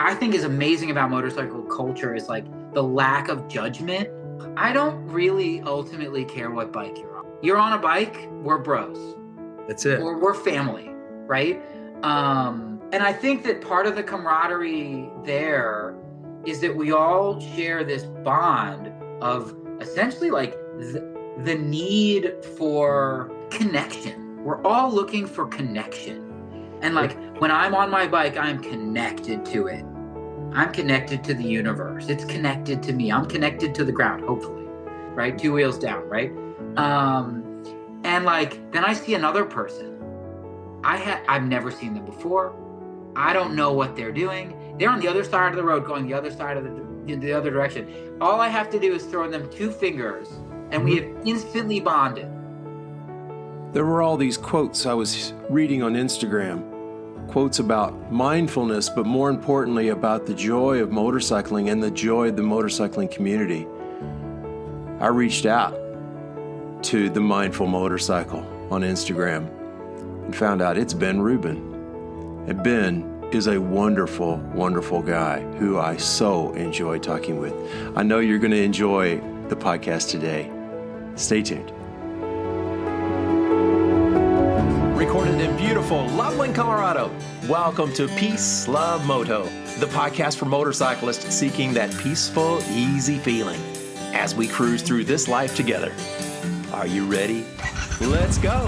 I think is amazing about motorcycle culture is like the lack of judgment. I don't really ultimately care what bike you're on. You're on a bike, we're bros. That's it. Or we're family, right? And I think that part of the camaraderie there is that we all share this bond of essentially like the need for connection. We're all looking for connection. And like when I'm on my bike, I'm connected to it. I'm connected to the universe. It's connected to me. I'm connected to the ground, hopefully, right? 2 wheels down, right? And like, then I see another person. I've never seen them before. I don't know what they're doing. They're on the other side of the road, going the other side of the other direction. All I have to do is throw them 2 fingers, and we have instantly bonded. There were all these quotes I was reading on Instagram, quotes about mindfulness, but more importantly about the joy of motorcycling and the joy of the motorcycling community. I reached out to the Mindful Motorcycle on Instagram and found out it's Ben Rubin. And Ben is a wonderful, wonderful guy who I so enjoy talking with. I know you're going to enjoy the podcast today. Stay tuned. Recorded in beautiful Loveland, Colorado. Welcome to Peace, Love, Moto, the podcast for motorcyclists seeking that peaceful, easy feeling as we cruise through this life together. Are you ready? Let's go.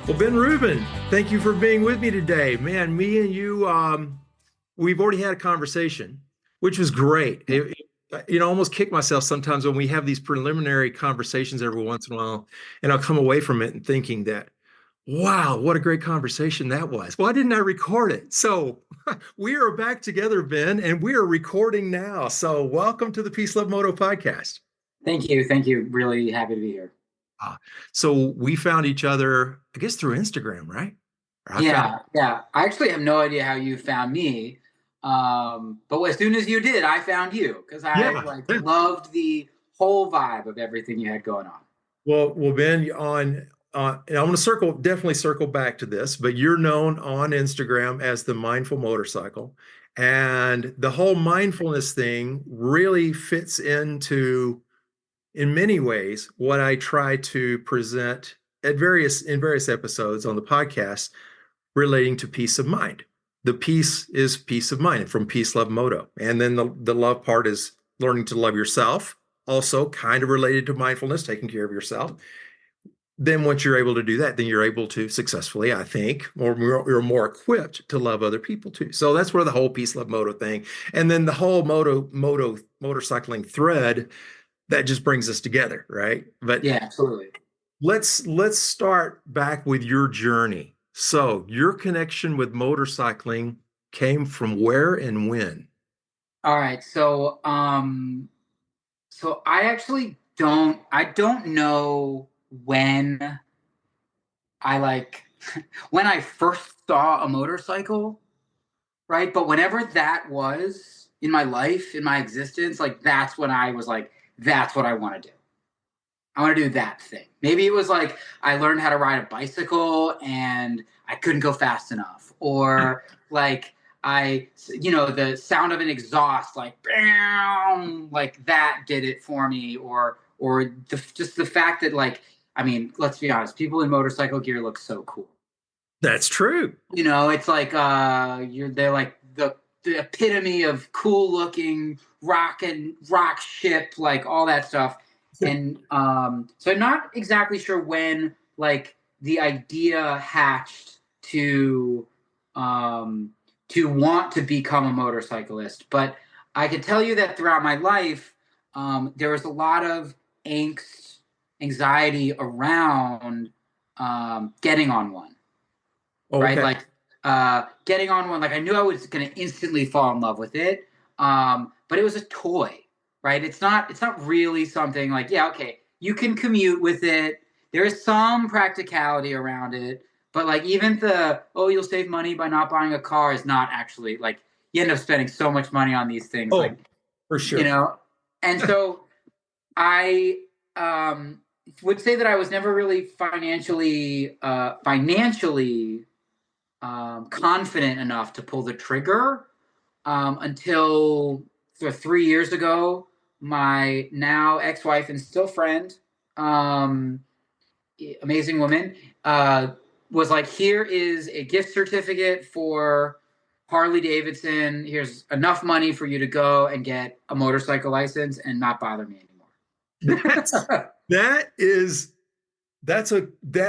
Well, Ben Rubin, thank you for being with me today. Man, me and you, we've already had a conversation, which was great. I almost kick myself sometimes when we have these preliminary conversations every once in a while, and I'll come away from it and thinking that, wow, what a great conversation that was. Why didn't I record it? So we are back together, Ben, and we are recording now. So welcome to the Peace, Love, Moto podcast. Thank you. Thank you. Really happy to be here. So we found each other, I guess, through Instagram, right? Yeah. I actually have no idea how you found me. But as soon as you did, I found you because I loved the whole vibe of everything you had going on. Well, Ben, and I'm going to definitely circle back to this, but you're known on Instagram as the Mindful Motorcycle, and the whole mindfulness thing really fits into, in many ways, what I try to present in various episodes on the podcast relating to peace of mind. The peace is peace of mind from Peace, Love, Moto. And then the love part is learning to love yourself, also kind of related to mindfulness, taking care of yourself. Then once you're able to do that, then you're able to successfully, I think, or you're more equipped to love other people too. So that's where the whole Peace, Love, Moto thing, and then the whole motorcycling thread, that just brings us together, right? But yeah, absolutely. Let's start back with your journey. So your connection with motorcycling came from where and when? All right. So I actually don't know when when I first saw a motorcycle, right? But whenever that was in my life, in my existence, like that's when I was like, that's what I want to do. I want to do that thing. Maybe it was like I learned how to ride a bicycle and I couldn't go fast enough, or like the sound of an exhaust, like bam, like that did it for me, or just the fact that let's be honest, people in motorcycle gear look so cool. That's true. It's like they're like the epitome of cool looking rock ship, like all that stuff. And so I'm not exactly sure when like the idea hatched to want to become a motorcyclist, but I can tell you that throughout my life, there was a lot of anxiety around getting on one. Okay. Right? Like getting on one, like I knew I was going to instantly fall in love with it, but it was a toy. Right. It's not really something like, yeah, okay, you can commute with it. There is some practicality around it, but like even you'll save money by not buying a car is not actually like, you end up spending so much money on these things. For sure. And so I would say that I was never really financially confident enough to pull the trigger until 3 years ago. My now ex-wife and still friend, amazing woman, was like, here is a gift certificate for Harley Davidson. Here's enough money for you to go and get a motorcycle license and not bother me anymore. That's that is that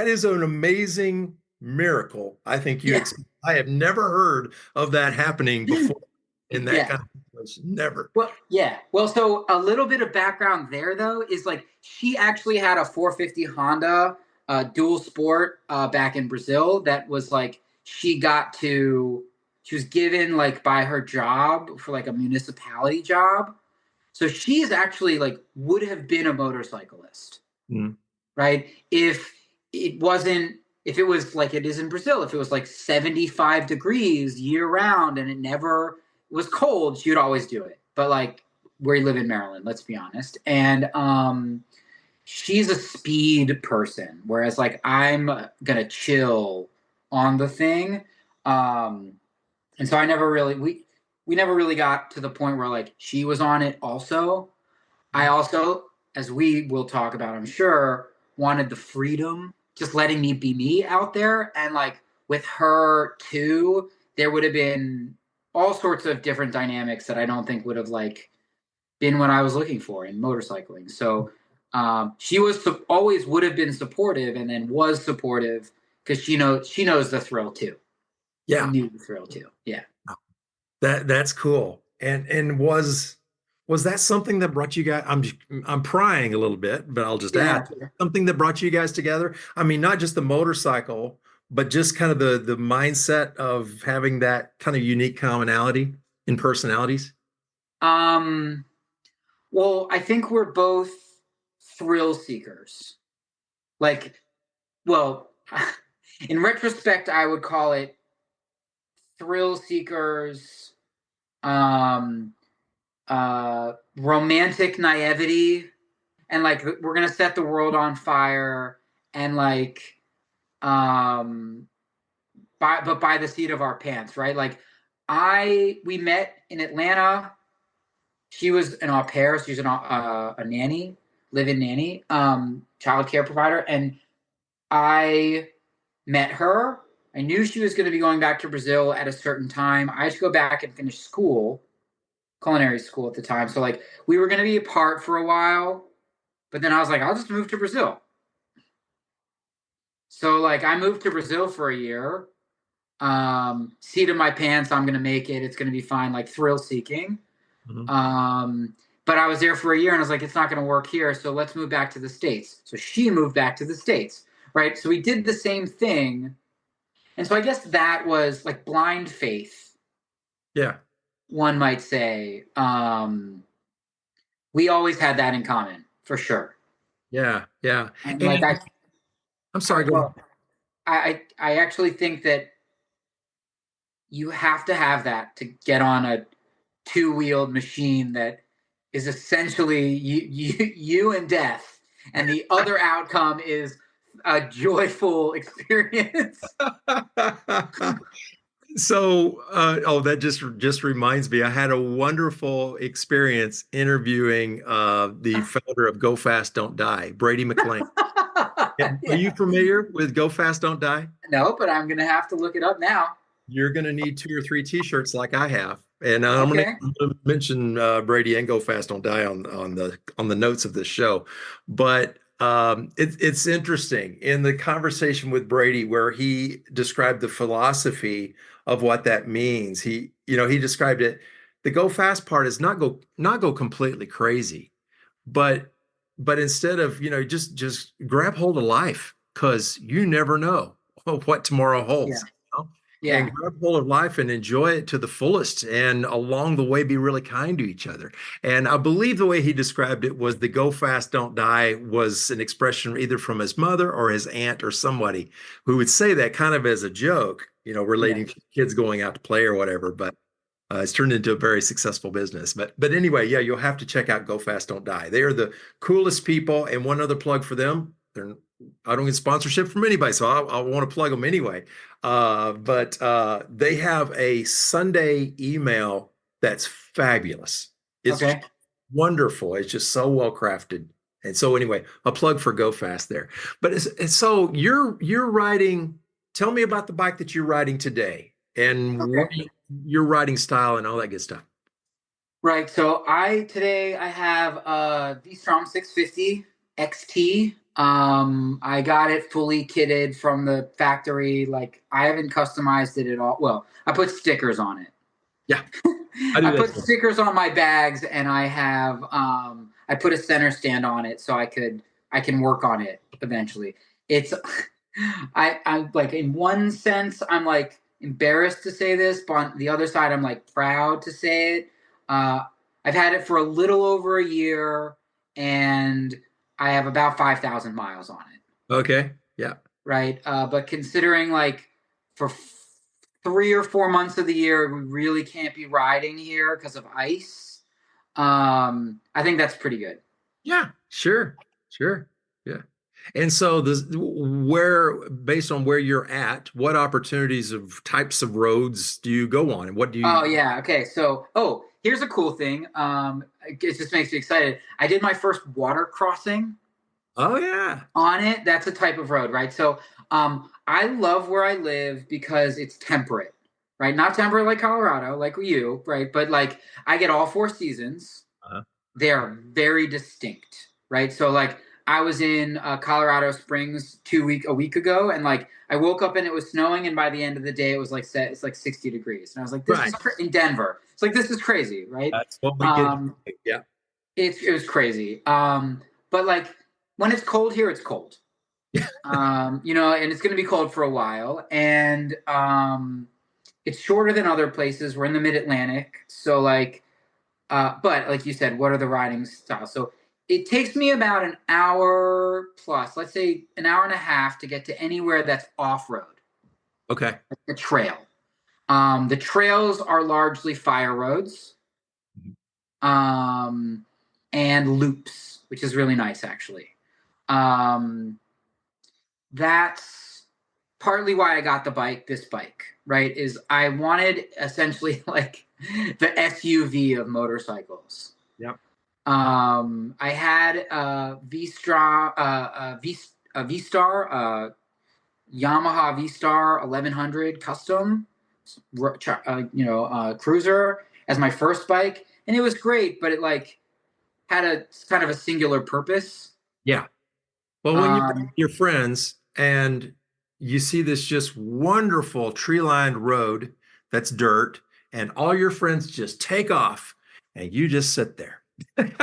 is an amazing miracle. I think Yeah. I have never heard of that happening before in that Yeah. kind of situation. Never. Well, yeah. Well, so a little bit of background there, though, is like she actually had a 450 Honda dual sport back in Brazil that was like she was given like by her job for like a municipality job. So she's actually like would have been a motorcyclist, right? If it was like it is in Brazil, if it was like 75 degrees year round and it never was cold, she would always do it. But like we live in Maryland, let's be honest. And she's a speed person, whereas like I'm gonna chill on the thing. And so I never really we never really got to the point where like she was on it also. I also, as we will talk about, I'm sure, wanted the freedom, just letting me be me out there. And like with her too, there would have been all sorts of different dynamics that I don't think would have like been what I was looking for in motorcycling. So she was always would have been supportive, and then was supportive because she knows the thrill too. Yeah. She knew the thrill too. Yeah. That's cool. And was that something that brought you guys? I'm prying a little bit, but I'll just add something that brought you guys together. I mean, not just the motorcycle, but just kind of the mindset of having that kind of unique commonality in personalities. Well, I think we're both thrill seekers. Like, well, in retrospect, I would call it thrill seekers, romantic naivety, and like we're gonna set the world on fire, and like, by the seat of our pants, right? Like, we met in Atlanta. She was an au pair. She was a nanny, live-in nanny, child care provider. And I met her. I knew she was going to be going back to Brazil at a certain time. I had to go back and finish school, culinary school at the time. So like we were going to be apart for a while, but then I was like, I'll just move to Brazil. So like I moved to Brazil for a year. Seat of my pants, I'm going to make it. It's going to be fine. Like thrill seeking. But I was there for a year and I was like, it's not going to work here. So let's move back to the States. So she moved back to the States, right? So we did the same thing. And so I guess that was like blind faith. Yeah. One might say. We always had that in common, for sure. Yeah. Yeah. And like I'm sorry. Go on. I actually think that you have to have that to get on a two-wheeled machine that is essentially you and death, and the other outcome is a joyful experience. So, that just reminds me, I had a wonderful experience interviewing the founder of Go Fast, Don't Die, Brady McLean. Are you familiar with Go Fast, Don't Die? No, but I'm going to have to look it up now. You're going to need 2 or 3 T-shirts like I have. And I'm going to mention Brady and Go Fast, Don't Die on the notes of this show. But it's interesting in the conversation with Brady where he described the philosophy of what that means. He described it. The go fast part is not go completely crazy, but instead of just grab hold of life, because you never know what tomorrow holds. Yeah. And grab hold of life and enjoy it to the fullest, and along the way be really kind to each other. And I believe the way he described it was the go fast, don't die was an expression either from his mother or his aunt or somebody who would say that kind of as a joke, relating to kids going out to play or whatever. But It's turned into a very successful business. But anyway, yeah, you'll have to check out Go Fast, Don't Die. They are the coolest people. And one other plug for them. I don't get sponsorship from anybody, so I want to plug them anyway. But they have a Sunday email that's fabulous. It's Okay. wonderful. It's just so well crafted. And so anyway, a plug for Go Fast there. But so you're riding. Tell me about the bike that you're riding today and what Okay. your riding style and all that good stuff. Right. So I have a V-Strom 650 XT. I got it fully kitted from the factory. Like I haven't customized it at all. Well, I put stickers on it. Yeah, I I do that put too. stickers on my bags, and I put a center stand on it so I can work on it eventually. It's I like in one sense I'm like embarrassed to say this, but on the other side I'm like proud to say it. Uh, I've had it for a little over a year, and I have about 5,000 miles on it. Okay. Yeah. Right? But considering like for 3 or 4 months of the year, we really can't be riding here because of ice. I think that's pretty good. Yeah. Sure. Sure. Yeah. And so this where based on where you're at, what opportunities of types of roads do you go on and what do Oh you yeah. Okay. So, here's a cool thing. It just makes me excited. I did my first water crossing Oh yeah. on it. That's a type of road, right? So, I love where I live because it's temperate, right? Not temperate like Colorado, like you, right? But like I get all 4 seasons. Uh, They are very distinct, right? So like I was in Colorado Springs a week ago, and like I woke up and it was snowing, and by the end of the day it was like it's like 60 degrees, and I was like, right. in Denver. It's like this is crazy, right? That's what we get. Um, Yeah. it was crazy. But like when it's cold here, it's cold. And it's going to be cold for a while, and it's shorter than other places. We're in the Mid Atlantic, so like but like you said, what are the riding styles? So it takes me about an hour plus, let's say an hour and a half to get to anywhere that's off road, Okay. like a trail. The trails are largely fire roads um, and loops, which is really nice, actually. Um, that's partly why I got this bike, right? Is I wanted essentially like the SUV of motorcycles. Yep. I had a V Star, Yamaha V Star 1100 custom, cruiser as my first bike, and it was great, but it like had a kind of a singular purpose. Yeah. Well, when you're with Um, your friends and you see this just wonderful tree-lined road that's dirt, and all your friends just take off, and you just sit there. I've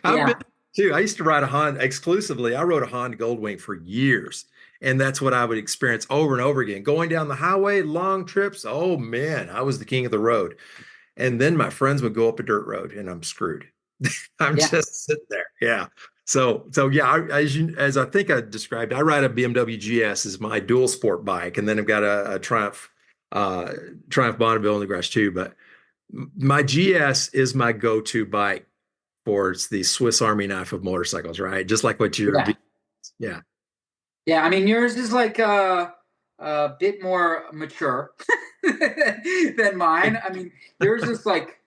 been yeah, too. I used to ride a Honda exclusively. I rode a Honda Goldwing for years, and that's what I would experience over and over again. Going down the highway, long trips. Oh man, I was the king of the road. And then my friends would go up a dirt road, and I'm screwed. I'm yeah, just sitting there. Yeah. So yeah, as I think I described, I ride a BMW GS as my dual sport bike, and then I've got a uh, Triumph Bonneville in the garage too. But my GS is my go-to bike for it's the Swiss Army knife of motorcycles, right? Just like what you're, yeah, yeah, yeah. I mean, yours is like a bit more mature than mine. I mean, yours is like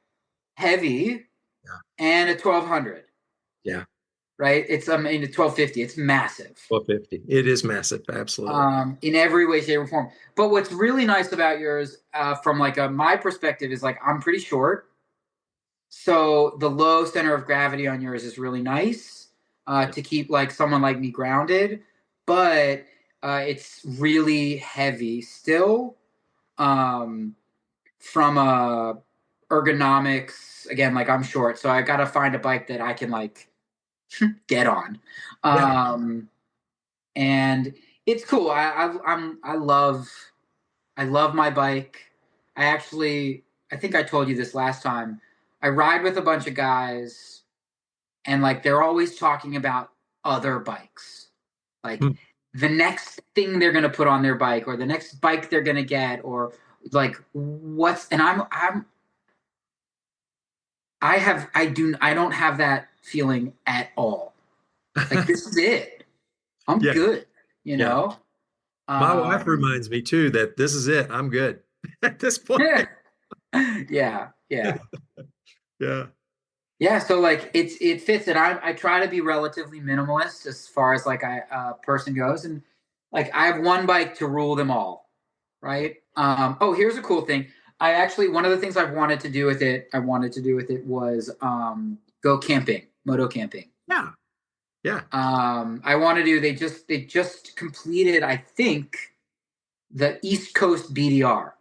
heavy yeah, and a 1200, yeah. right? It's I mean a 1250. It's massive. 1250. It is massive, absolutely. In every way, shape, or form. But what's really nice about yours, from like my perspective, is like I'm pretty short, so the low center of gravity on yours is really nice Yeah. to keep like someone like me grounded. But it's really heavy still. Um, from ergonomics, again, like I'm short, so I got to find a bike that I can like get on. Yeah. Um, and it's cool. I love my bike. I think I told you this last time. I ride with a bunch of guys, and like they're always talking about other bikes, like Hmm. the next thing they're gonna put on their bike, or the next bike they're gonna get, or like what's. And I'm I don't have that feeling at all. Like, this is it. I'm Yeah, good, yeah. My wife Um, reminds me too that this is it. I'm good at this point. yeah, yeah, yeah. Yeah. Yeah, so like it fits it. I try to be relatively minimalist as far as like person goes, and like I have one bike to rule them all, right? Oh, here's a cool thing. I actually one of the things I wanted to do with it was go camping, moto camping. Yeah. Yeah. I want to do. They just completed, I think, the East Coast BDR.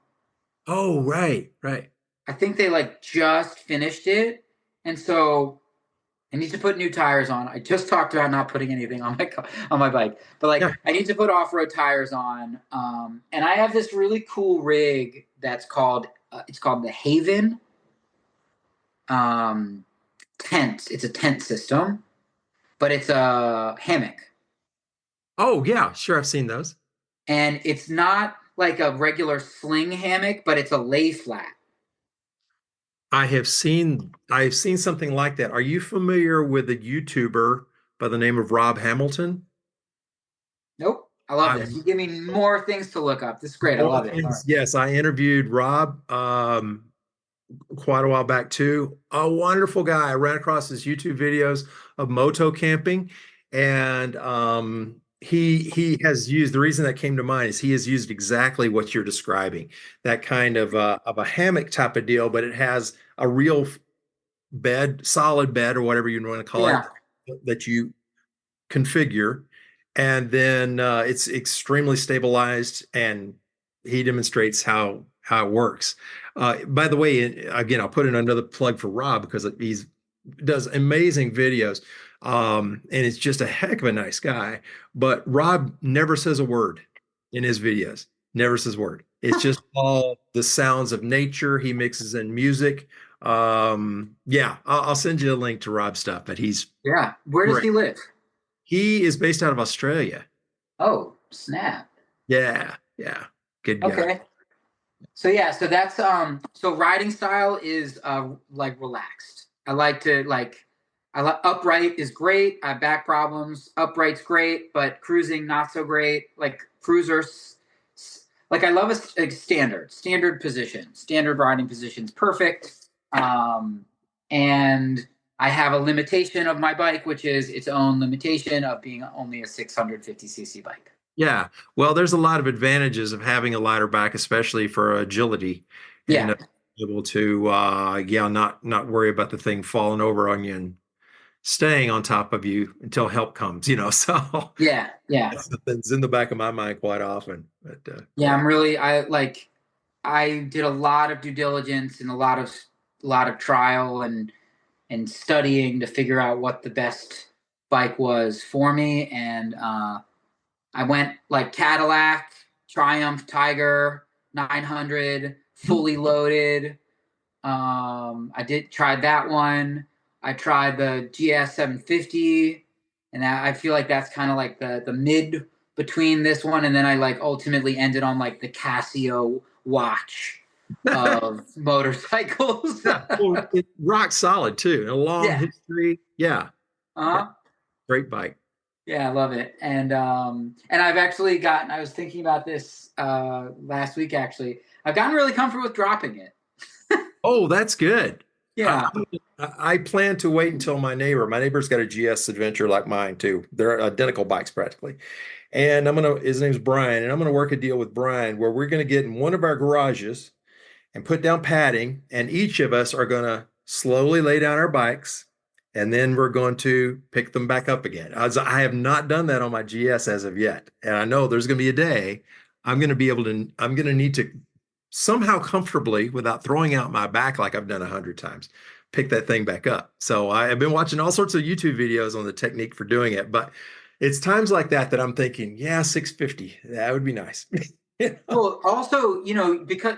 Oh, right. Right. I think they like just finished it, and so I need to put new tires on. I just talked about not putting anything on my bike, but like Yeah. I need to put off road tires on. And I have this really cool rig that's called it's called the Haven um, tent. It's a tent system, but it's a hammock, Oh, yeah. Sure. I've seen those. and it's not like a regular sling hammock, but it's a lay flat. I've seen something like that. Are you familiar with a YouTuber by the name of Rob Hamilton? Nope, I love I this. You give me more things to look up. This is great. I more love it. All right. things. Yes, I interviewed Rob quite a while back too. A wonderful guy. I ran across his YouTube videos of moto camping, and he has used the reason that came to mind is he has used exactly what you're describing, that kind of a hammock type of deal, but it has a real bed, solid bed, or whatever you want to call it, Yeah, that you configure, and then it's extremely stabilized, and he demonstrates how it works. By the way, again, I'll put in another plug for Rob because he's does amazing videos, and it's just a heck of a nice guy. But Rob never says a word in his videos. Never says a word. It's just all the sounds of nature. He mixes in music. Yeah, I'll send you a link to Rob's stuff, but he's yeah. Where does great. he live? He is based out of Australia. Oh, snap. Yeah, yeah. Good guy. Okay. So yeah, so that's so riding style is like relaxed. I like to like I like upright is great. I have back problems. Upright's great, but cruising not so great. Like cruisers like I love a standard position. Standard riding position's perfect. And I have a limitation of my bike, which is its own limitation of being only a 650cc bike. Yeah. Well, there's a lot of advantages of having a lighter back, especially for agility and Yeah. able to yeah, not worry about the thing falling over on you and staying on top of you until help comes, you know. So Yeah. Yeah. that's in the back of my mind quite often. But Yeah, yeah. I did a lot of due diligence and a lot of trial and studying to figure out what the best bike was for me. And I went like Cadillac, Triumph, Tiger, 900, fully loaded. I did tried that one. I tried the GS 750, and I feel like that's kind of like the mid between this one, and then I like ultimately ended on like the Casio watch of motorcycles. Yeah. Well, it rock solid too. A long Yeah. history. Yeah. Yeah. Uh-huh. Great bike. Yeah, I love it. And I've actually gotten I was thinking about this last week actually. I've gotten really comfortable with dropping it. Oh, that's good. I, Yeah. I plan to wait until my neighbor's got a GS Adventure like mine too. They're identical bikes practically. And his name's Brian, and I'm gonna work a deal with Brian where we're gonna get in one of our garages and put down padding, and each of us are gonna slowly lay down our bikes, and then we're going to pick them back up again. I have not done that on my GS as of yet, and I know there's gonna be a day I'm gonna need to somehow comfortably, without throwing out my back like I've done 100 times, pick that thing back up. So I've been watching all sorts of YouTube videos on the technique for doing it, but it's times like that that I'm thinking, yeah, 650, that would be nice. You know? Well, also, because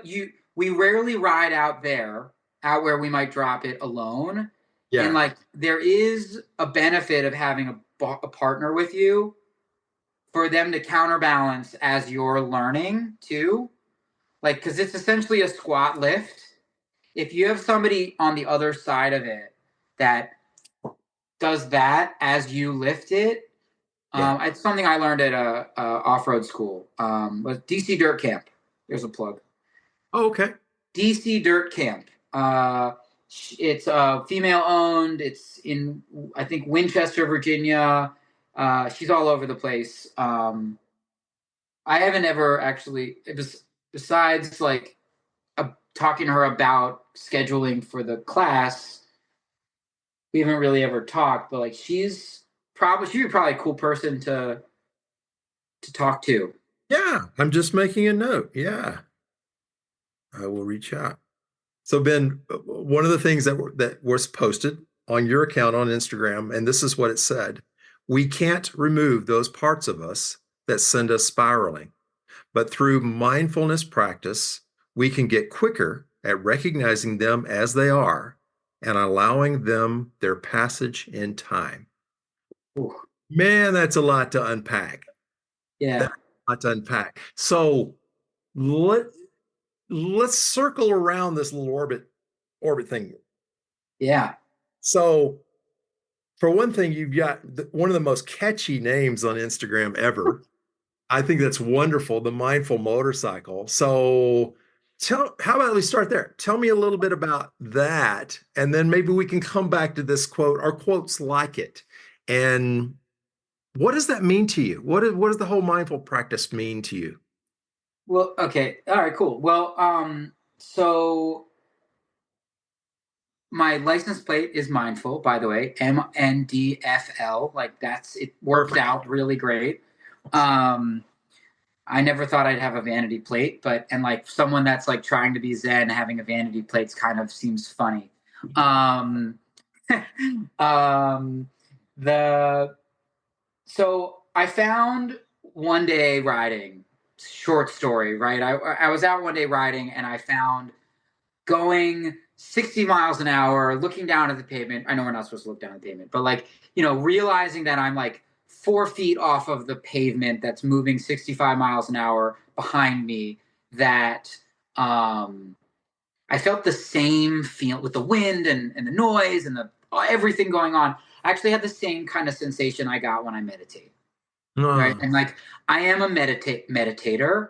we rarely ride out where we might drop it alone. And Yeah, like there is a benefit of having a partner with you for them to counterbalance as you're learning too. Like, because it's essentially a squat lift. if you have somebody on the other side of it that does that as you lift it, Yeah. it's something I learned at a off-road school. Was DC Dirt Camp. There's a plug. Oh, okay. DC Dirt Camp. It's female owned. It's in, I think, Winchester, Virginia. She's all over the place. I haven't ever actually, it was, besides like talking to her about scheduling for the class, we haven't really ever talked, but like she'd be probably a cool person to talk to. Yeah. I'm just making a note. Yeah. I will reach out. So Ben, one of the things that was posted on your account on Instagram, and this is what it said: we can't remove those parts of us that send us spiraling, but through mindfulness practice, we can get quicker at recognizing them as they are and allowing them their passage in time. Ooh, Man, that's a lot to unpack. yeah. That's a lot to unpack. So let let's circle around this little orbit thing. Yeah. So, for one thing, you've got one of the most catchy names on Instagram ever. I think that's wonderful, the mindful motorcycle. So, how about we start there? Tell me a little bit about that, and then maybe we can come back to this quote or quotes like it. And what does that mean to you? What does the whole mindful practice mean to you? Well, okay. All right, cool. Well, so my license plate is mindful, by the way, MNDFL. Like it worked Perfect. out really great. Um, I never thought I'd have a vanity plate, and like someone that's like trying to be Zen, having a vanity plate kind of seems funny. Um, um, the so I found one day riding, short story, right? I was out one day riding and I found going 60 miles an hour, looking down at the pavement. I know we're not supposed to look down at the pavement, but like, realizing that I'm like 4 feet off of the pavement that's moving 65 miles an hour behind me, that I felt the same feel with the wind and the noise and the everything going on. I actually had the same kind of sensation I got when I meditate. Right. Ah, And like, I am a meditator.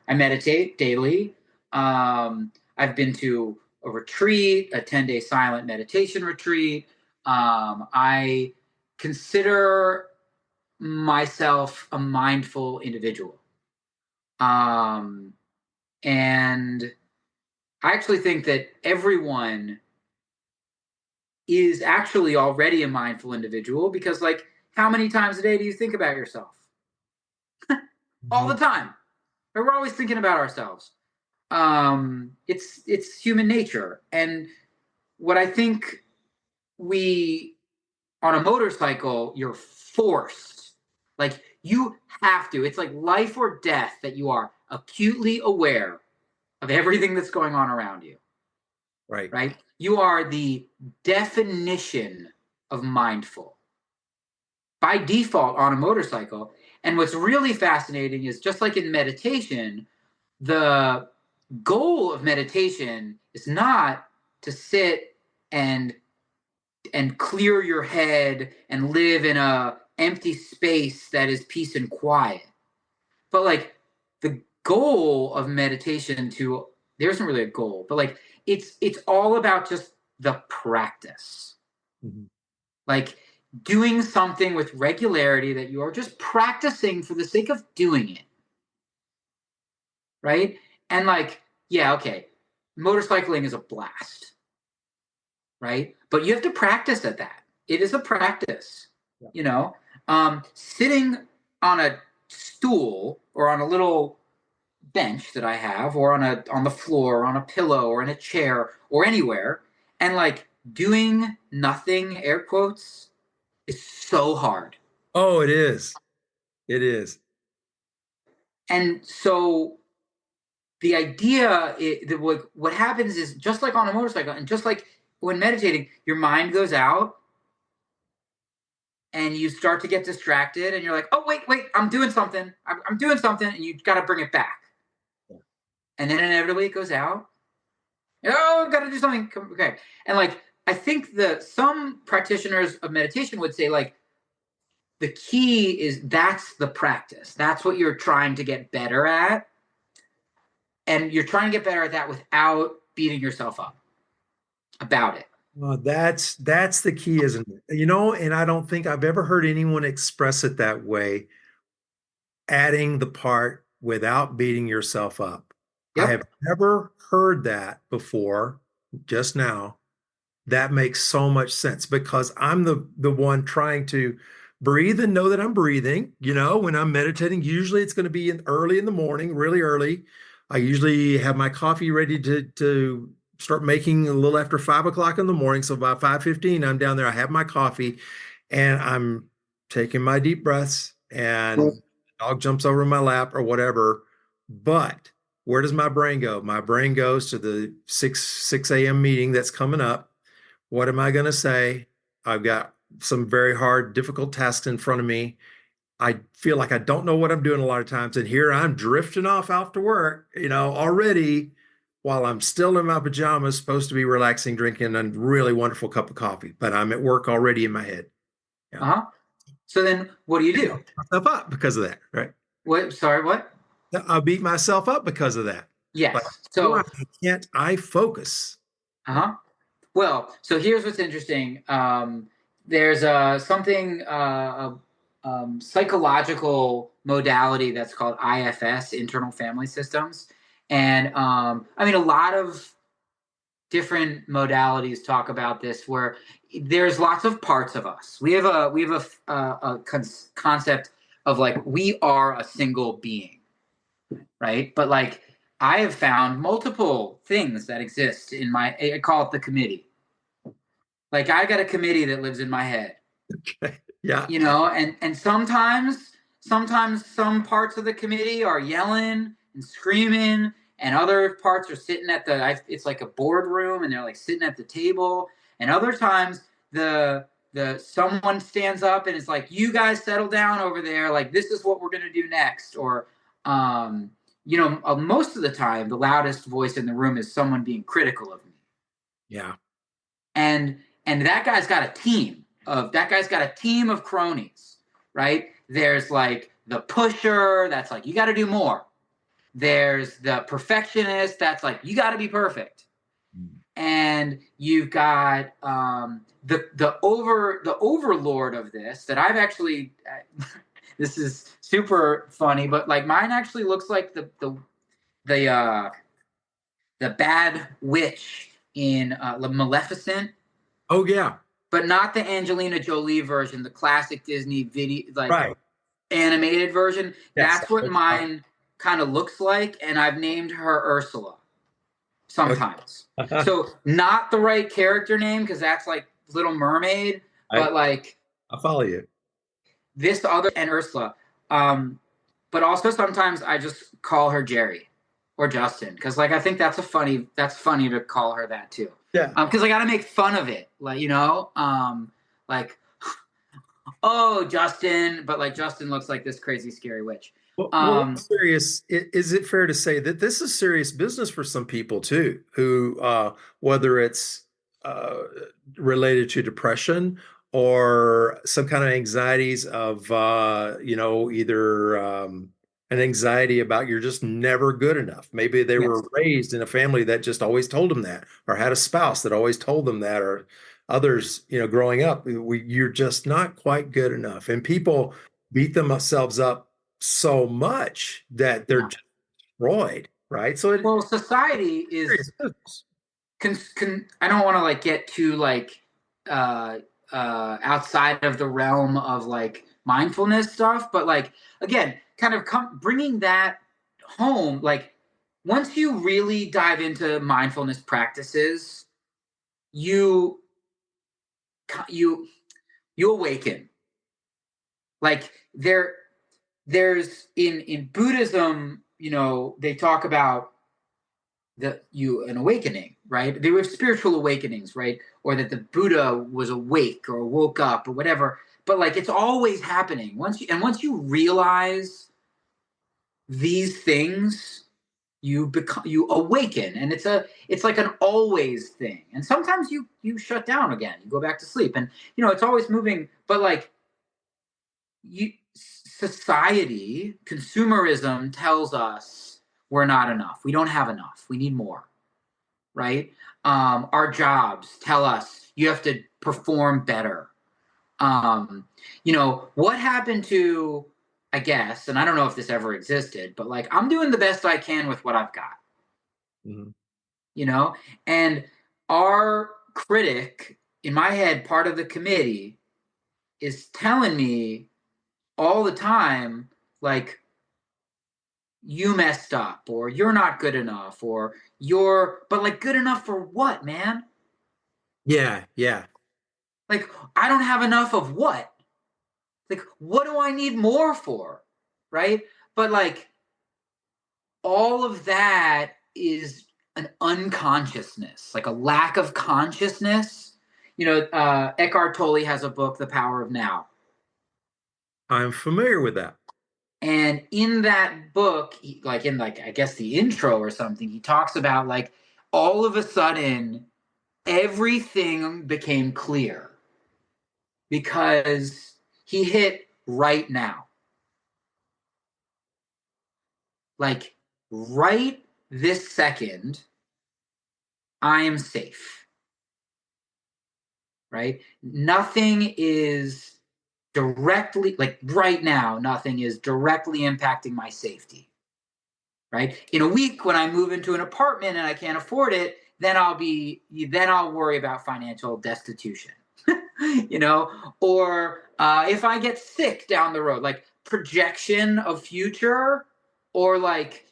I meditate daily. I've been to a retreat, a 10-day silent meditation retreat. I consider myself a mindful individual. And I actually think that everyone is actually already a mindful individual, because like, how many times a day do you think about yourself? All the time. We're always thinking about ourselves. It's human nature. And what I think, we on a motorcycle, you're forced. Like, you have to. It's like life or death that you are acutely aware of everything that's going on around you. right. Right? You are the definition of mindful by default on a motorcycle. And what's really fascinating is, just like in meditation, the goal of meditation is not to sit and clear your head and live in a empty space that is peace and quiet. But like, the goal of meditation, there isn't really a goal, but like, it's all about just the practice. Mhm. Like, doing something with regularity that you are just practicing for the sake of doing it. Right? And like, yeah, okay, motorcycling is a blast, right? But you have to practice at that. It is a practice, Yeah. Sitting on a stool or on a little bench that I have, or on the floor, or on a pillow, or in a chair, or anywhere, and like doing nothing, air quotes, is so hard. Oh, it is. It is. And so the idea that what happens is, just like on a motorcycle, and just like when meditating, your mind goes out and you start to get distracted, and you're like, oh, wait, I'm doing something. I'm doing something. And you got to bring it back. Yeah. And then inevitably it goes out. Oh, I've got to do something. Okay. And like, I think some practitioners of meditation would say like, the key is that's the practice. That's what you're trying to get better at. And you're trying to get better at that without beating yourself up about it. Well, that's the key, isn't it? And I don't think I've ever heard anyone express it that way, adding the part without beating yourself up. I have Yep. never heard that before, just now. That makes so much sense because I'm the one trying to breathe and know that I'm breathing. When I'm meditating, usually it's going to be early in the morning, really early. I usually have my coffee ready to start making a little after 5 o'clock in the morning. So about 5:15, I'm down there. I have my coffee and I'm taking my deep breaths and the dog jumps over in my lap or whatever. But where does my brain go? My brain goes to the 6 a.m. meeting that's coming up. What am I going to say? I've got some very hard, difficult tasks in front of me. I feel like I don't know what I'm doing a lot of times. And here I'm drifting off out to work, already while I'm still in my pajamas, supposed to be relaxing, drinking a really wonderful cup of coffee. But I'm at work already in my head. Yeah. Uh-huh. So then what do you do? Myself up because of that, right? What? Sorry, what? I'll beat myself up because of that. Like, Yes. why So, can't I focus? uh-huh. Well, so here's what's interesting. There's something, psychological modality that's called IFS, internal family systems. And I mean, a lot of different modalities talk about this where there's lots of parts of us. We have a concept of like we are a single being, right? But like I have found multiple things that exist in I call it the committee. Like I got a committee that lives in my head, Okay. Yeah. and sometimes some parts of the committee are yelling and screaming, and other parts are sitting it's like a boardroom, and they're like sitting at the table, and other times the someone stands up and it's like, you guys settle down over there, like this is what we're gonna do next, or most of the time the loudest voice in the room is someone being critical of me. Yeah. And that guy's got a team of cronies, right? There's like the pusher that's like, you got to do more. There's the perfectionist that's like, you got to be perfect. And you've got the overlord of this that I've actually this is super funny, but like mine actually looks like the bad witch in Maleficent. Oh, yeah. But not the Angelina Jolie version, the classic Disney video, like Right. animated version. Yes. That's what mine kind of looks like, and I've named her Ursula sometimes. Okay. So not the right character name because that's like Little Mermaid, but like I follow you. this other and Ursula. But also sometimes I just call her Jerry or Justin because like I think that's funny to call her that too. Yeah. Because I got to make fun of it, like like, oh Justin, but like Justin looks like this crazy scary witch. Well, I'm serious. Is it fair to say that this is serious business for some people too, who whether it's related to depression or some kind of anxieties of either an anxiety about you're just never good enough. Maybe they were raised in a family that just always told them that, or had a spouse that always told them that, or others, growing up, you're just not quite good enough. And people beat themselves up so much that they're destroyed, right? So society is I don't want to like get too like outside of the realm of like mindfulness stuff, but like again, kind of bringing that home, like once you really dive into mindfulness practices, you awaken. Like there's in Buddhism, they talk about an awakening, right? They have spiritual awakenings, right? Or that the Buddha was awake or woke up or whatever. But like it's always happening. Once you realize these things, you awaken, and it's like an always thing. And sometimes you shut down again, you go back to sleep, and it's always moving. But like, society, consumerism tells us we're not enough, we don't have enough, we need more, right? Our jobs tell us you have to perform better. What happened to, I guess, and I don't know if this ever existed, but like, I'm doing the best I can with what I've got. Mm-hmm. And our critic in my head, part of the committee, is telling me all the time, like, you messed up, or you're not good enough, or but like, good enough for what, man? Yeah, yeah. Like, I don't have enough of what? Like, what do I need more for? Right? But like, all of that is an unconsciousness, like a lack of consciousness. Eckhart Tolle has a book, The Power of Now. I'm familiar with that. And in that book, I guess the intro or something, he talks about like, all of a sudden everything became clear because he hit right now. Like, right this second, I am safe. Right? Nothing is directly, like right now, nothing is directly impacting my safety. Right? In a week, when I move into an apartment and I can't afford it, then I'll worry about financial destitution. Or if I get sick down the road, like projection of future, or like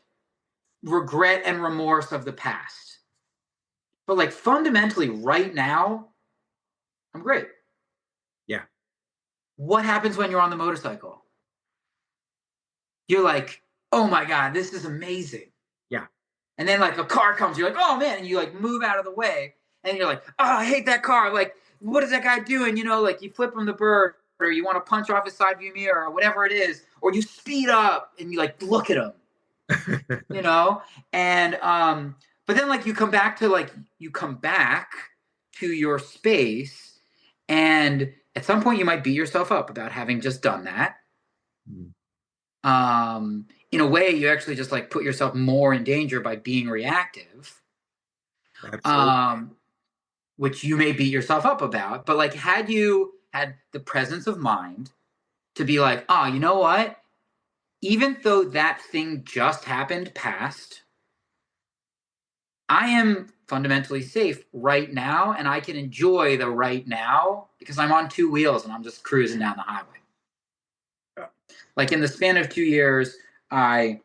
regret and remorse of the past. But like, fundamentally right now, I'm great. Yeah. What happens when you're on the motorcycle? You're like, oh my God, this is amazing. Yeah. And then like a car comes, you're like, oh man, and you like move out of the way, and you're like, oh, I hate that car. Like, what is that guy doing? Like, you flip him the bird, or you want to punch off his side view mirror, or whatever it is, or you speed up and you like look at him. And but then like, you come back to your space, and at some point you might beat yourself up about having just done that. In a way, you actually just like put yourself more in danger by being reactive. Absolutely. Which you may beat yourself up about. But like, had you had the presence of mind to be like, oh, you know what? Even though that thing just happened past, I am fundamentally safe right now, and I can enjoy the right now because I'm on two wheels and I'm just cruising down the highway. Like, in the span of 2 years, I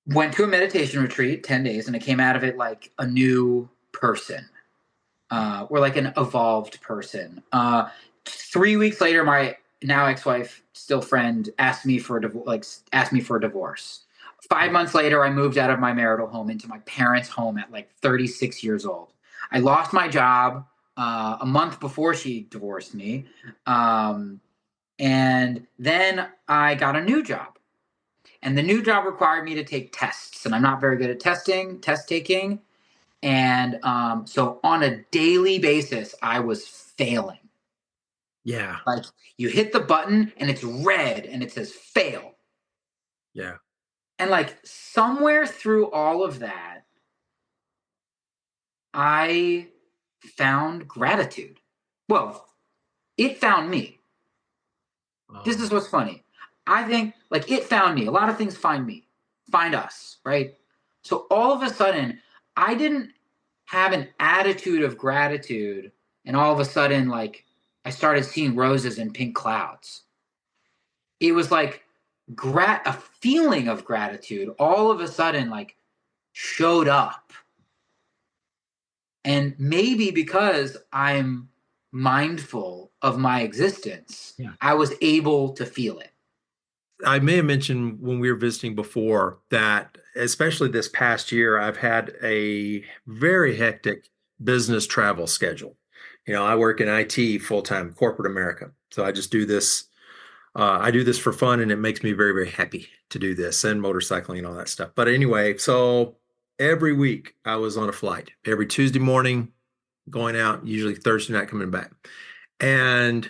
went to a meditation retreat, 10 days, and I came out of it like a new person, or like an evolved person. 3 weeks later, my now ex-wife, still friend, asked me for a divorce. 5 months later, I moved out of my marital home into my parents' home at like 36 years old. I lost my job a month before she divorced me. And then I got a new job. And the new job required me to take tests. And I'm not very good at test taking. And so on a daily basis, I was failing. Yeah. Like, you hit the button and it's red and it says fail. Yeah. And like, somewhere through all of that, I found gratitude. Well, it found me. This is what's funny. I think like, it found me. A lot of things find us, right? So all of a sudden, I didn't have an attitude of gratitude, and all of a sudden, like, I started seeing roses and pink clouds. It was like a feeling of gratitude all of a sudden like showed up. And maybe because I'm mindful of my existence, Yeah. I was able to feel it. I may have mentioned when we were visiting before that, especially this past year, I've had a very hectic business travel schedule. I work in IT full time, corporate America. So I just do this I do this for fun, and it makes me very, very happy to do this and motorcycling and all that stuff. But anyway, so every week I was on a flight. Every Tuesday morning, going out, usually Thursday night coming back. And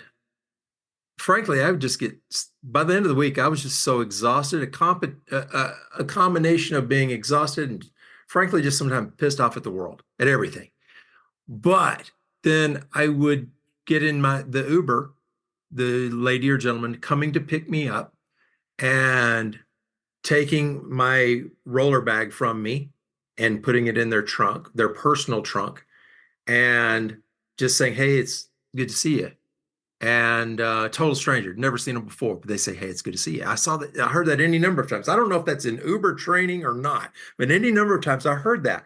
frankly, I would just get, by the end of the week, I was just so exhausted, a combination of being exhausted and frankly, just sometimes pissed off at the world, at everything. But then I would get in the Uber, the lady or gentleman coming to pick me up and taking my roller bag from me and putting it in their trunk, their personal trunk, and just saying, "Hey, it's good to see you." And total stranger, never seen them before, but they say, "Hey, it's good to see you." I heard that any number of times. I don't know if that's in Uber training or not, but any number of times I heard that.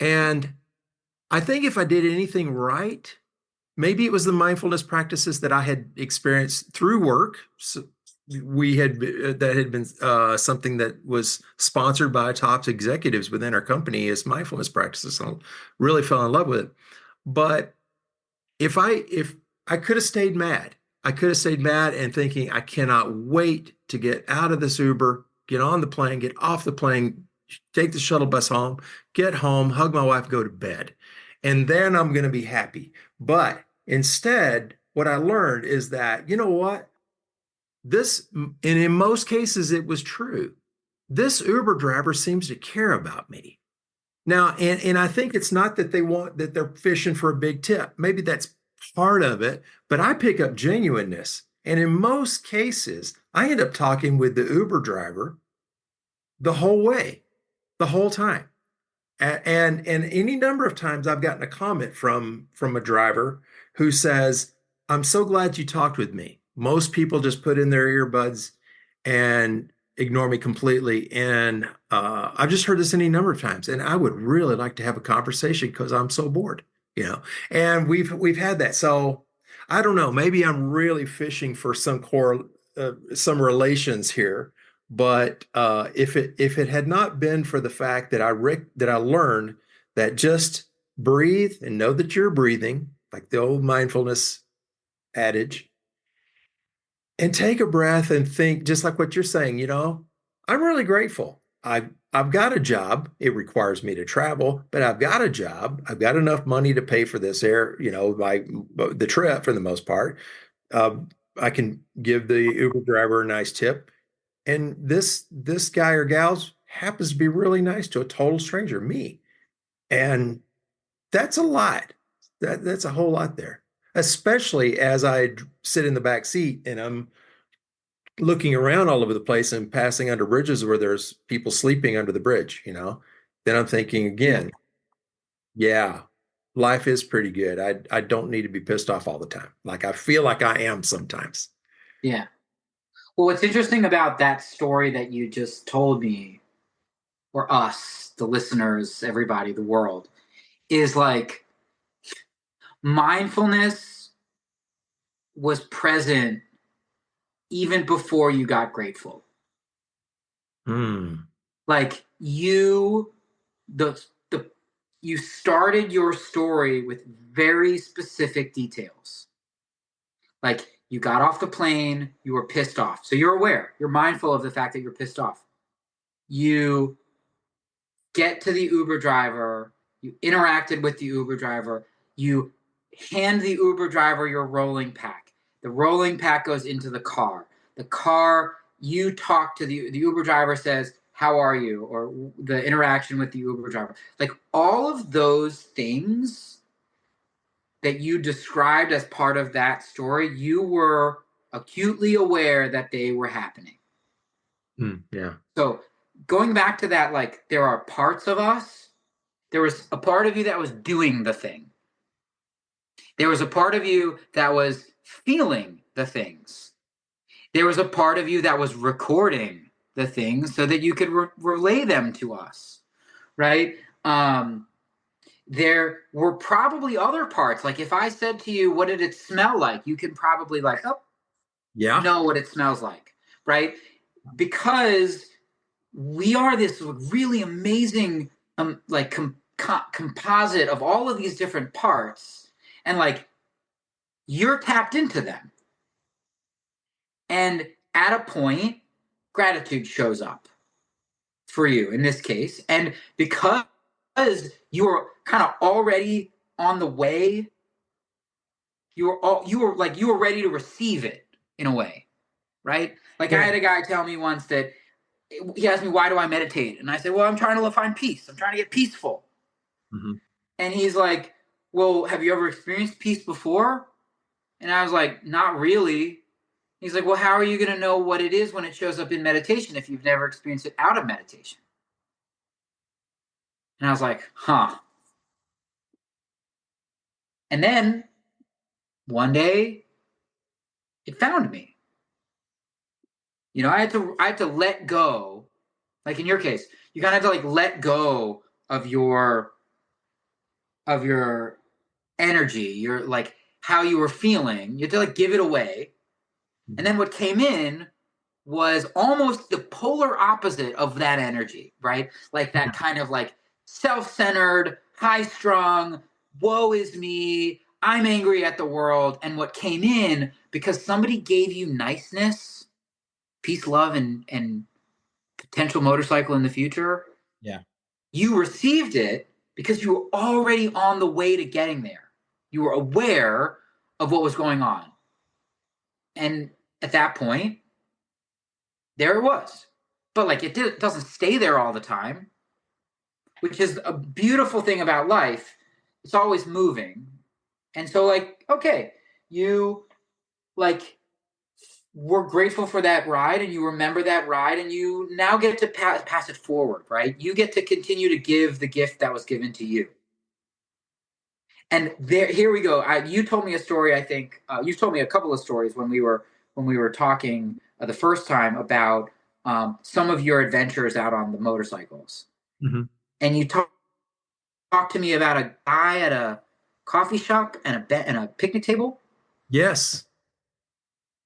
And I think if I did anything right, maybe it was the mindfulness practices that I had experienced through work. So that had been something that was sponsored by top executives within our company as mindfulness practices. I really fell in love with it. But if I could have stayed mad, I could have stayed mad and thinking, I cannot wait to get out of this Uber, get on the plane, get off the plane, take the shuttle bus home, get home, hug my wife, go to bed. And then I'm going to be happy. But instead, what I learned is that, you know what? And in most cases, it was true. This Uber driver seems to care about me. Now, and I think it's not that they're fishing for a big tip. Maybe that's part of it, but I pick up genuineness. And in most cases, I end up talking with the Uber driver the whole way, the whole time. And any number of times I've gotten a comment from a driver who says, "I'm so glad you talked with me. Most people just put in their earbuds and ignore me completely." And I've just heard this any number of times, and I would really like to have a conversation because I'm so bored, you know. And we've had that. So I don't know. Maybe I'm really fishing for some relations here. But if it had not been for the fact that I learned that just breathe and know that you're breathing, like the old mindfulness adage, and take a breath and think, just like what you're saying, I'm really grateful. I've got a job. It requires me to travel, but I've got a job. I've got enough money to pay for this the trip for the most part. I can give the Uber driver a nice tip. And this guy or gals happens to be really nice to a total stranger, me. And that's a lot. That's a whole lot there. Especially as I sit in the back seat and I'm looking around all over the place and passing under bridges where there's people sleeping under the bridge. Then I'm thinking again, yeah, life is pretty good. I don't need to be pissed off all the time. Like I feel like I am sometimes. Yeah. Well, what's interesting about that story that you just told me, or us, the listeners, everybody, the world, is like mindfulness was present even before you got grateful. Like you started your story with very specific details. Like you got off the plane, you were pissed off. So you're aware, you're mindful of the fact that you're pissed off. You get to the Uber driver, you interacted with the Uber driver, you hand the Uber driver your rolling pack. The rolling pack goes into the car. The car, you talk to the Uber driver says, "How are you?" Or the interaction with the Uber driver. Like all of those things that you described as part of that story, you were acutely aware that they were happening. Yeah. So going back to that, like there are parts of us, there was a part of you that was doing the thing. There was a part of you that was feeling the things. There was a part of you that was recording the things so that you could relay them to us, right? There were probably other parts. Like if I said to you, "What did it smell like?" You can probably know what it smells like, right? Because we are this really amazing composite of all of these different parts, and like you're tapped into them. And at a point, gratitude shows up for you in this case. And because you were kind of already on the way, you were ready to receive it in a way, right? Like I Yeah. had a guy tell me once that he asked me, why do I meditate? And I said, well, I'm trying to find peace. I'm trying to get peaceful. Mhm. And he's like, well, have you ever experienced peace before? And I was like, not really. He's like, well, how are you going to know what it is when it shows up in meditation if you've never experienced it out of meditation? And I was like, huh. And then one day it found me. You know, I had to let go. Like in your case, you kind of have to like let go of your energy, your like how you were feeling. You have to like give it away. And then what came in was almost the polar opposite of that energy, right? Like that kind of like self-centered, high-strung, woe is me, I'm angry at the world. And what came in, because somebody gave you niceness, peace, love, and potential motorcycle in the future, Yeah. you received it because you were already on the way to getting there. You were aware of what was going on. And at that point, there it was. But like it doesn't stay there all the time, which is a beautiful thing about life. It's always moving. And so like, okay, you like were grateful for that ride and you remember that ride and you now get to pass it forward, right? You get to continue to give the gift that was given to you. And here we go. You told me a story. I think you've told me a couple of stories when we were talking the first time about some of your adventures out on the motorcycles. Mhm. And you talked to me about a guy at a coffee shop and a picnic table. Yes.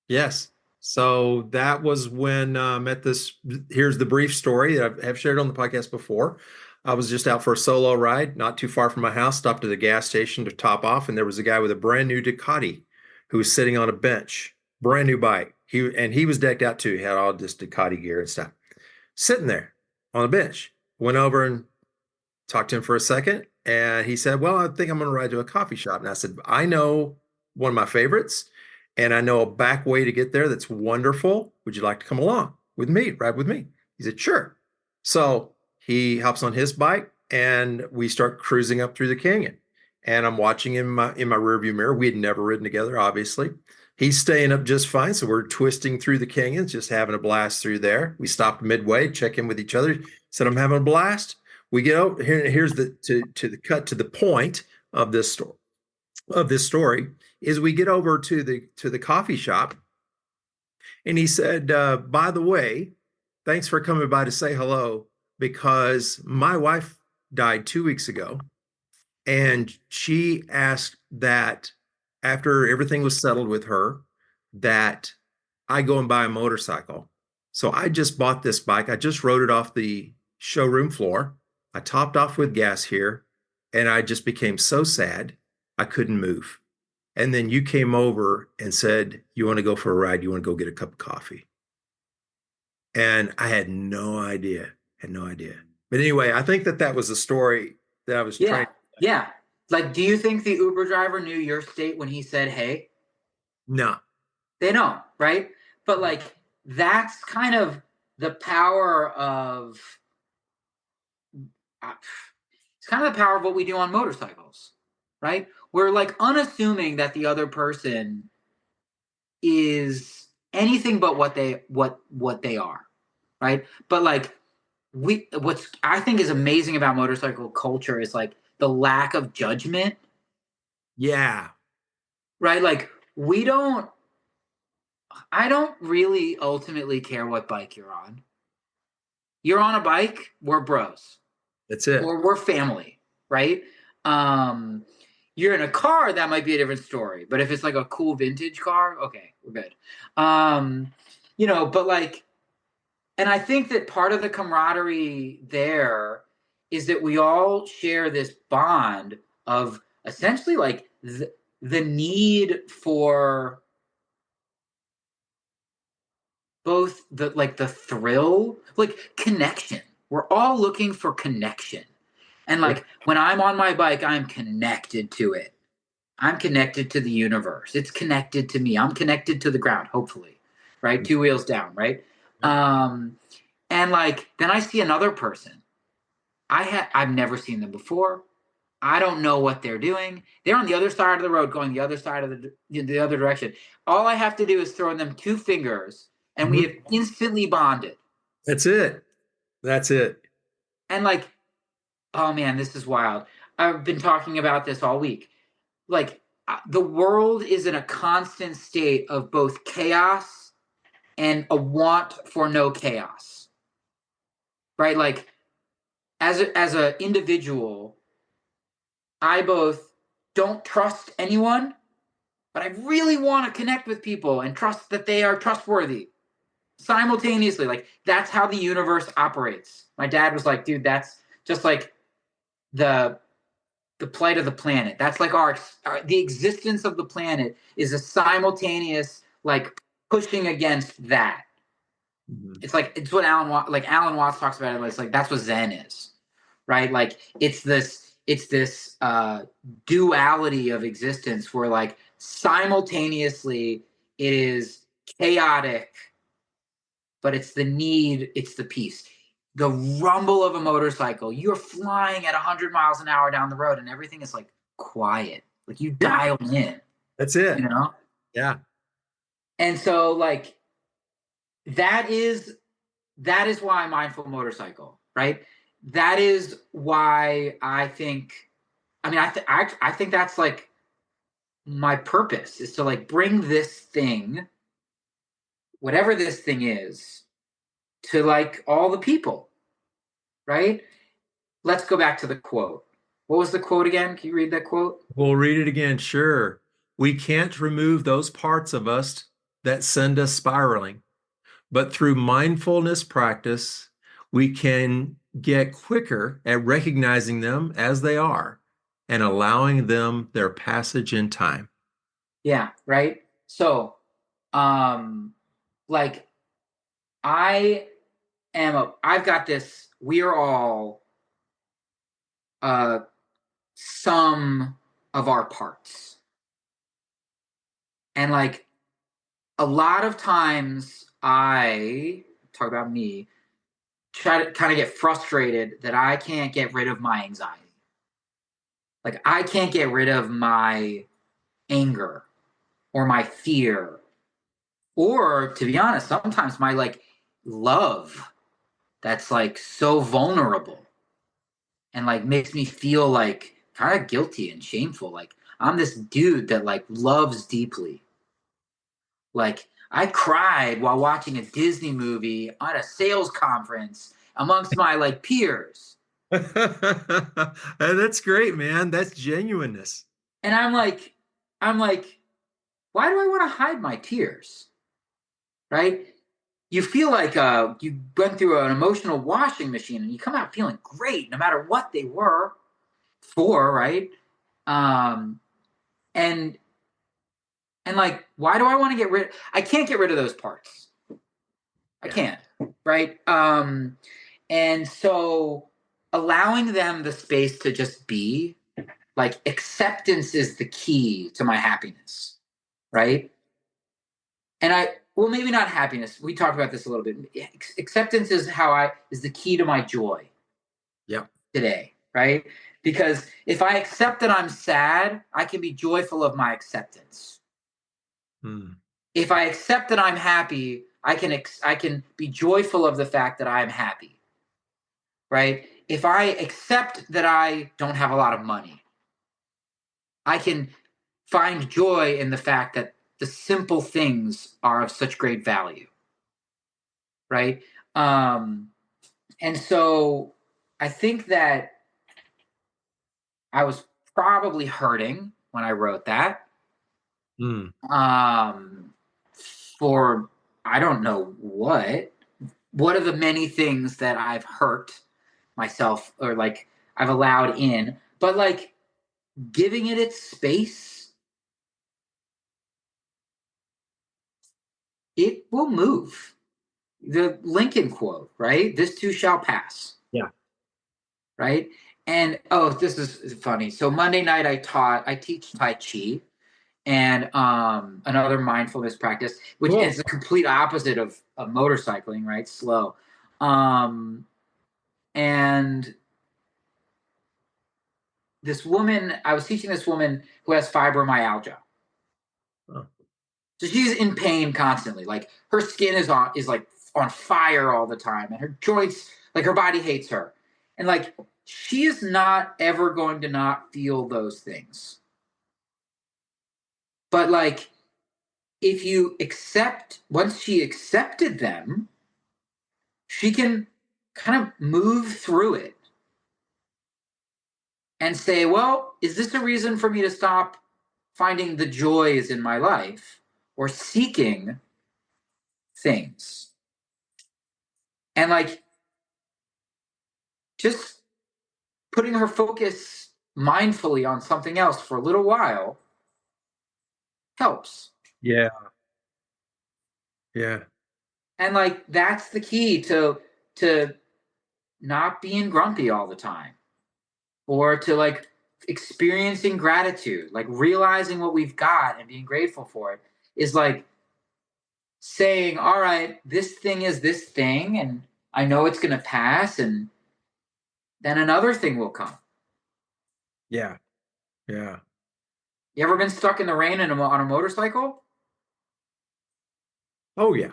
Yes. So that was when met this. Here's the brief story that I've shared on the podcast before. I was just out for a solo ride, not too far from my house, stopped at a gas station to top off, and there was a guy with a brand new Ducati who was sitting on a bench, brand new bike. He was decked out too. He had all this Ducati gear and stuff. Sitting there on a bench. Went over and talked to him for a second, and he said, well, I think I'm going to ride to a coffee shop. And I said, I know one of my favorites, and I know a back way to get there that's wonderful. Would you like to come along with me, ride with me? He said, sure. So he hops on his bike, and we start cruising up through the canyon. And I'm watching him in my rearview mirror. We had never ridden together, obviously. He's staying up just fine. So we're twisting through the canyons, just having a blast through there. We stopped midway, check in with each other. Said, I'm having a blast. We get over here. Here's the cut to the point of this story is we get over to the coffee shop, and he said, by the way, thanks for coming by to say hello, because my wife died 2 weeks ago, and she asked that after everything was settled with her, that I go and buy a motorcycle. So I just bought this bike. I just rode it off the showroom floor. I topped off with gas here, and I just became so sad I couldn't move. And then you came over and said, you want to go for a ride? You want to go get a cup of coffee? And I had no idea, had no idea. But anyway, I think that was the story that I was trying. Yeah. Like, do you think the Uber driver knew your state when he said, hey? No. They don't, right? But like, that's kind of the power of, it's kind of the power of what we do on motorcycles, right? We're like unassuming that the other person is anything but what they are, right? But like what's I think is amazing about motorcycle culture is like the lack of judgment. Yeah. Right? Like I don't really ultimately care what bike you're on. You're on a bike, we're bros. That's it. Or we're family, right? You're in a car, that might be a different story. But if it's like a cool vintage car, okay, we're good. But like, and I think that part of the camaraderie there is that we all share this bond of essentially like the need for both the thrill, like connection. We're all looking for connection. And like when I'm on my bike, I'm connected to it. I'm connected to the universe. It's connected to me. I'm connected to the ground, hopefully. Right? 2 wheels down, right? And like then I see another person. I've never seen them before. I don't know what they're doing. They're on the other side of the road, going the other side of the other direction. All I have to do is throw them 2 fingers, and we have instantly bonded. That's it. That's it. And like, oh man, this is wild. I've been talking about this all week. Like, the world is in a constant state of both chaos and a want for no chaos. Right? Like, as an individual, I both don't trust anyone, but I really want to connect with people and trust that they are trustworthy simultaneously. Like that's how the universe operates. My dad was like, dude, that's just like the plight of the planet. That's like the existence of the planet is a simultaneous like pushing against that. It's like it's what Alan Watts talks about it. It's like that's what Zen is, right? Like it's this duality of existence where like simultaneously it is chaotic, but it's the peace. The rumble of a motorcycle, you're flying at 100 miles an hour down the road and everything is like quiet, like you dial in. That's it. You know? Yeah. And so like that is why mindful motorcycle, right? That is why I think that's like my purpose is to like bring this thing, whatever this thing is, to like all the people, right? Let's go back to the quote. What was the quote again? Can you read that quote? We'll read it again. Sure. We can't remove those parts of us that send us spiraling, but through mindfulness practice, we can get quicker at recognizing them as they are and allowing them their passage in time. Yeah, right? So, like I've got this, we are all sum of our parts. And like a lot of times I talk about me, try to kind of get frustrated that I can't get rid of my anxiety. Like I can't get rid of my anger or my fear. Or to be honest, sometimes my like love that's like so vulnerable and like makes me feel like kind of guilty and shameful. Like I'm this dude that like loves deeply. Like I cried while watching a Disney movie at a sales conference amongst my like peers. That's great, man. That's genuineness. And I'm like, why do I want to hide my tears? Right? You feel like you went through an emotional washing machine and you come out feeling great no matter what they were for, right? And like, why do I want to get rid? I can't get rid of those parts. I can't, right? And so allowing them the space to just be, like acceptance is the key to my happiness, right? And well, maybe not happiness. We talked about this a little bit. Acceptance is the key to my joy. Yeah. Today, right? Because if I accept that I'm sad, I can be joyful of my acceptance. If I accept that I'm happy, I can be joyful of the fact that I'm happy. Right? If I accept that I don't have a lot of money, I can find joy in the fact that the simple things are of such great value. Right? And so I think that I was probably hurting when I wrote that. For I don't know what are the many things that I've hurt myself or like I've allowed in, but like giving it its space, it will move. the Lincoln quote, right? This too shall pass. Yeah. Right. And oh, this is funny. So Monday night I teach Tai Chi and another mindfulness practice, which Cool. is the complete opposite of motorcycling, right? Slow. And this woman, I was teaching this woman who has fibromyalgia. Oh. So she's in pain constantly. Like her skin is like on fire all the time, and her joints, like her body hates her. And like she is not ever going to not feel those things. But like if you once she accepted them, she can kind of move through it and say, well, is this a reason for me to stop finding the joys in my life or seeking things? And like just putting her focus mindfully on something else for a little while helps. Yeah. Yeah. And like that's the key to not being grumpy all the time, or to like experiencing gratitude, like realizing what we've got and being grateful for it, is like saying, all right, this thing is this thing, and I know it's going to pass, and then another thing will come. Yeah. Yeah. You ever been stuck in the rain on a motorcycle? Oh, yeah.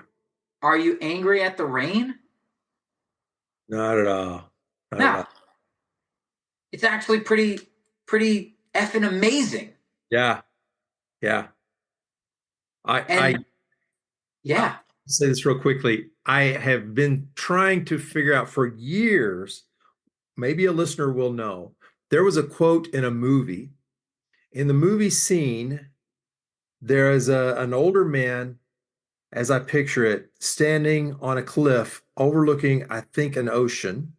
Are you angry at the rain? Not at all. Not at No. all. It's actually pretty effing amazing. Yeah. Yeah. I And yeah. say this real quickly. I have been trying to figure out for years, maybe a listener will know. There was a quote in a movie. In the movie scene, there is an older man, as I picture it, standing on a cliff overlooking, I think, an ocean.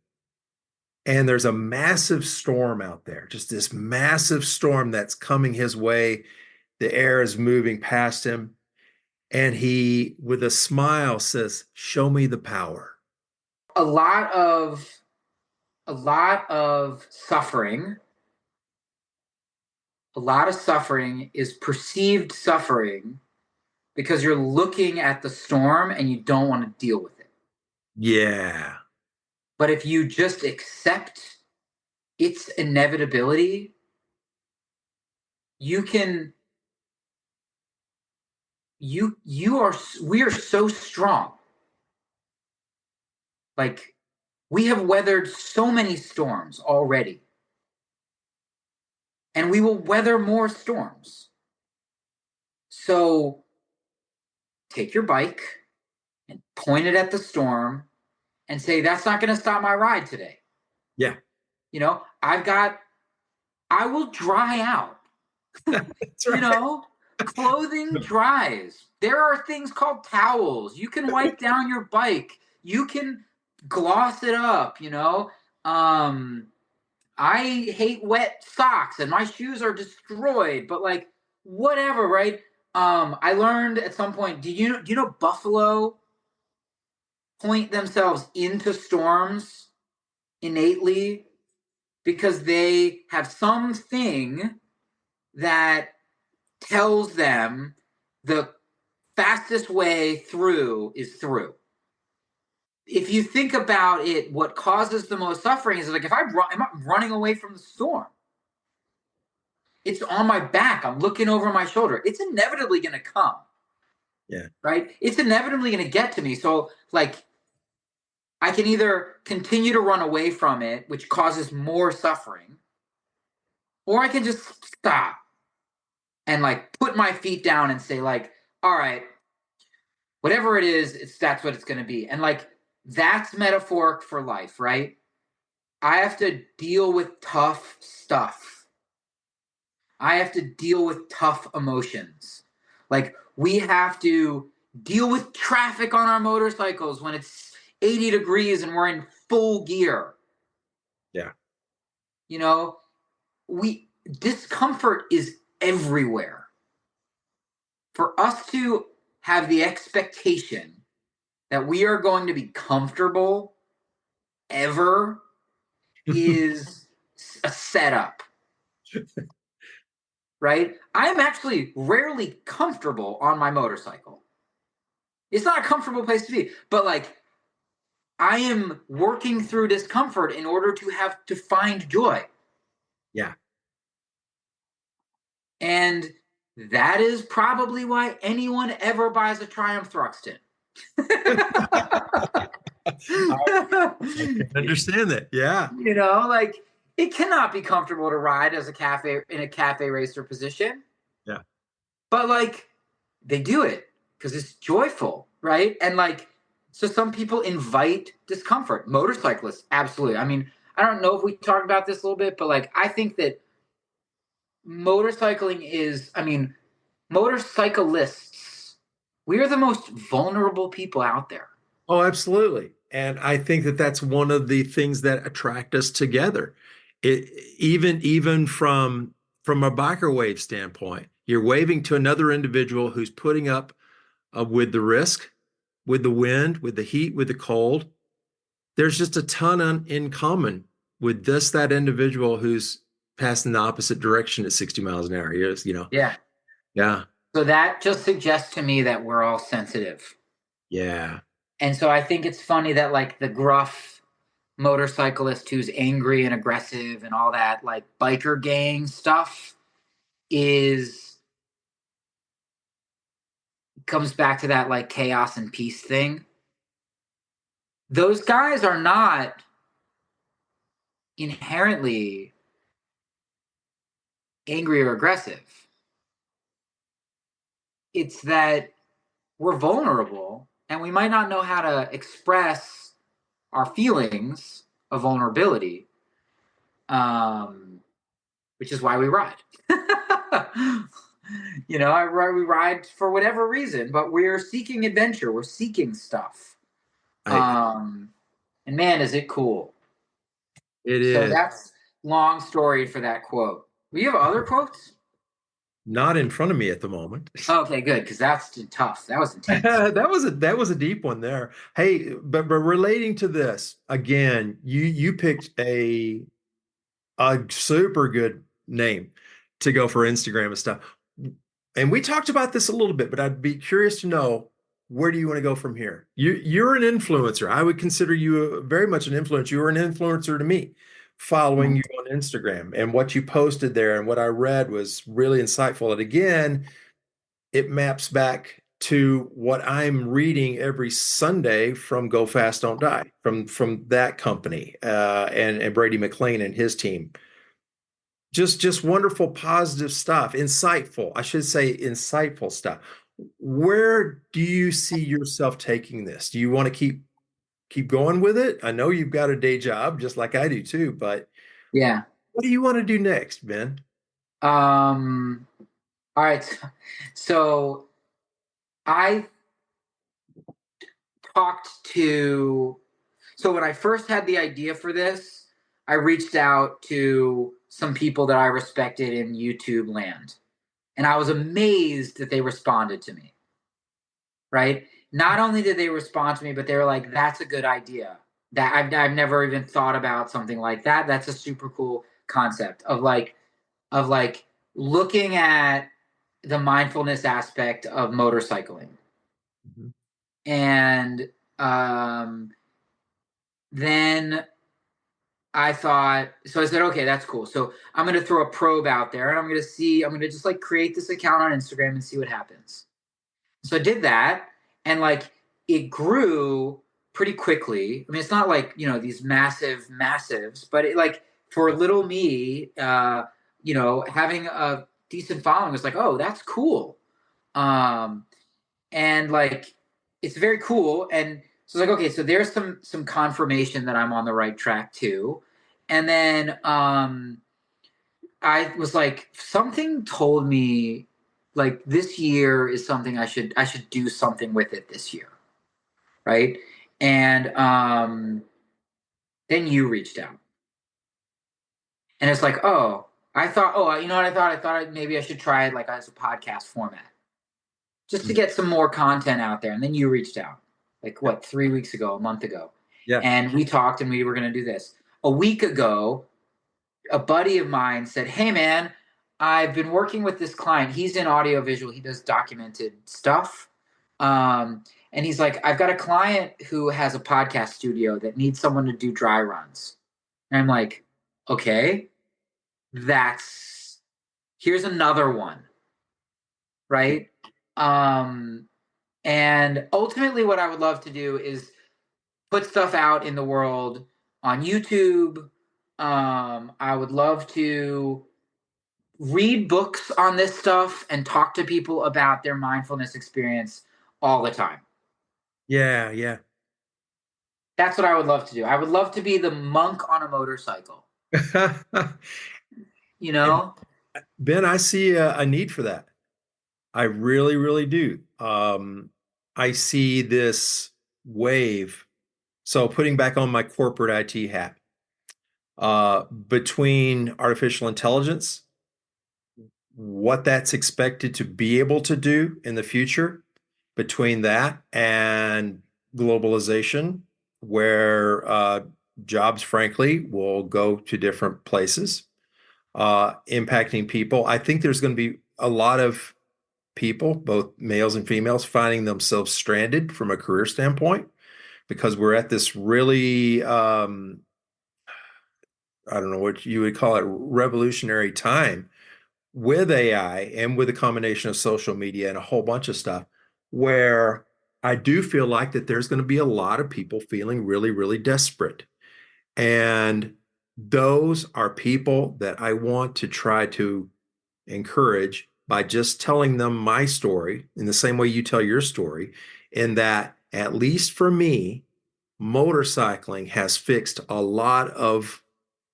And there's a massive storm out there, just this massive storm that's coming his way. The air is moving past him. And he, with a smile, says, "Show me the power." A lot of suffering, a lot of suffering is perceived suffering because you're looking at the storm and you don't want to deal with it. Yeah. But if you just accept its inevitability, you can we are so strong. Like we have weathered so many storms already, and we will weather more storms. So take your bike and point it at the storm and say, that's not going to stop my ride today. Yeah. You know, I will dry out. That's right. You know, clothing dries. There are things called towels. You can wipe down your bike. You can gloss it up, you know. I hate wet socks and my shoes are destroyed, but like whatever, right? I learned at some point, do you know buffalo point themselves into storms innately because they have something that tells them the fastest way through is through. If you think about it, what causes the most suffering is like if I'm running away from the storm. It's on my back. I'm looking over my shoulder. It's inevitably going to come. Yeah. Right? It's inevitably going to get to me. So like I can either continue to run away from it, which causes more suffering, or I can just stop and like put my feet down and say like, all right, whatever it is, that's what it's going to be. And like that's metaphoric for life, right? I have to deal with tough stuff. I have to deal with tough emotions. Like we have to deal with traffic on our motorcycles when it's 80 degrees and we're in full gear. Yeah. You know, discomfort is everywhere. For us to have the expectation that we are going to be comfortable ever is a setup, right? I'm actually rarely comfortable on my motorcycle. It's not a comfortable place to be, but like I am working through discomfort in order to find joy. Yeah. And that is probably why anyone ever buys a Triumph Thruxton. I can understand that. Yeah. You know, like it cannot be comfortable to ride as a cafe racer position, Yeah. but like they do it because it's joyful, right? And like, so some people invite discomfort. Motorcyclists, absolutely. I mean, I don't know if we talked about this a little bit, but like, I think that motorcycling is, I mean, motorcyclists, we are the most vulnerable people out there. Oh, absolutely. And I think that that's one of the things that attract us together. It, even from a biker wave standpoint, you're waving to another individual who's putting up with the risk, with the wind, with the heat, with the cold. There's just a ton in common with that individual who's passing the opposite direction at 60 miles an hour. Yeah. Yeah. So that just suggests to me that we're all sensitive. Yeah. And so I think it's funny that like the gruff motorcyclist who's angry and aggressive and all that like biker gang stuff is comes back to that like chaos and peace thing. Those guys are not inherently angry or aggressive. It's that we're vulnerable and we might not know how to express our feelings of vulnerability, which is why we ride. You know, we ride for whatever reason, but we're seeking adventure. We're seeking stuff. And man, is it cool. It So is. that's long story for that quote. We have other quotes? Not in front of me at the moment. Okay, good, because that's tough. That was intense. That was a deep one there. Hey, but relating to this again, you picked a super good name to go for Instagram and stuff. And we talked about this a little bit, but I'd be curious to know, where do you want to go from here? You're an influencer. I would consider you very much an influencer. You were an influencer to me, following you on Instagram, and what you posted there and what I read was really insightful. And again, it maps back to what I'm reading every Sunday from Go Fast Don't Die, from that company, and Brady McLean and his team. Just wonderful, positive stuff, insightful. I should say insightful stuff. Where do you see yourself taking this? Do you want to keep going with it? I know you've got a day job, just like I do too, but Yeah. what do you want to do next, Ben? All right. So I talked to, so when I first had the idea for this, I reached out to some people that I respected in YouTube land. And I was amazed that they responded to me. Right? Not only did they respond to me, but they were like, that's a good idea. That I've never even thought about something like that. That's a super cool concept of like looking at the mindfulness aspect of motorcycling. Mm-hmm. And then I thought, so I said, okay, that's cool. So I'm going to throw a probe out there and I'm going to just like create this account on Instagram and see what happens. So I did that and like it grew pretty quickly. I mean, it's not like, you know, these massives, but it like for little me, you know, having a decent following was like, oh, that's cool. And like, it's very cool. And so it's like, okay, so there's some confirmation that I'm on the right track too. And then I was like, something told me like this year is something I should do something with it this year. Right. And then you reached out. And it's like, oh, I thought, oh, you know what I thought? I thought maybe I should try it like as a podcast format. Just to get some more content out there. And then you reached out. like what, 3 weeks ago, a month ago. Yeah. And we talked and we were going to do this. A week ago, a buddy of mine said, "Hey man, I've been working with this client. He's in audiovisual. He does documented stuff. And he's like, I've got a client who has a podcast studio that needs someone to do dry runs." And I'm like, okay, here's another one, right? And ultimately what I would love to do is put stuff out in the world on YouTube. I would love to read books on this stuff and talk to people about their mindfulness experience all the time. Yeah, yeah. That's what I would love to do. I would love to be the monk on a motorcycle, you And know? Ben, I see a need for that. I really, really do. I see this wave. So putting back on my corporate IT hat, between artificial intelligence, what that's expected to be able to do in the future, between that and globalization, where jobs, frankly, will go to different places, impacting people. I think there's going to be a lot of people, both males and females, finding themselves stranded from a career standpoint because we're at this really, I don't know what you would call it, revolutionary time with AI and with a combination of social media and a whole bunch of stuff, where I do feel like that there's going to be a lot of people feeling really, really desperate. And those are people that I want to try to encourage by just telling them my story in the same way you tell your story, in that, at least for me, motorcycling has fixed a lot of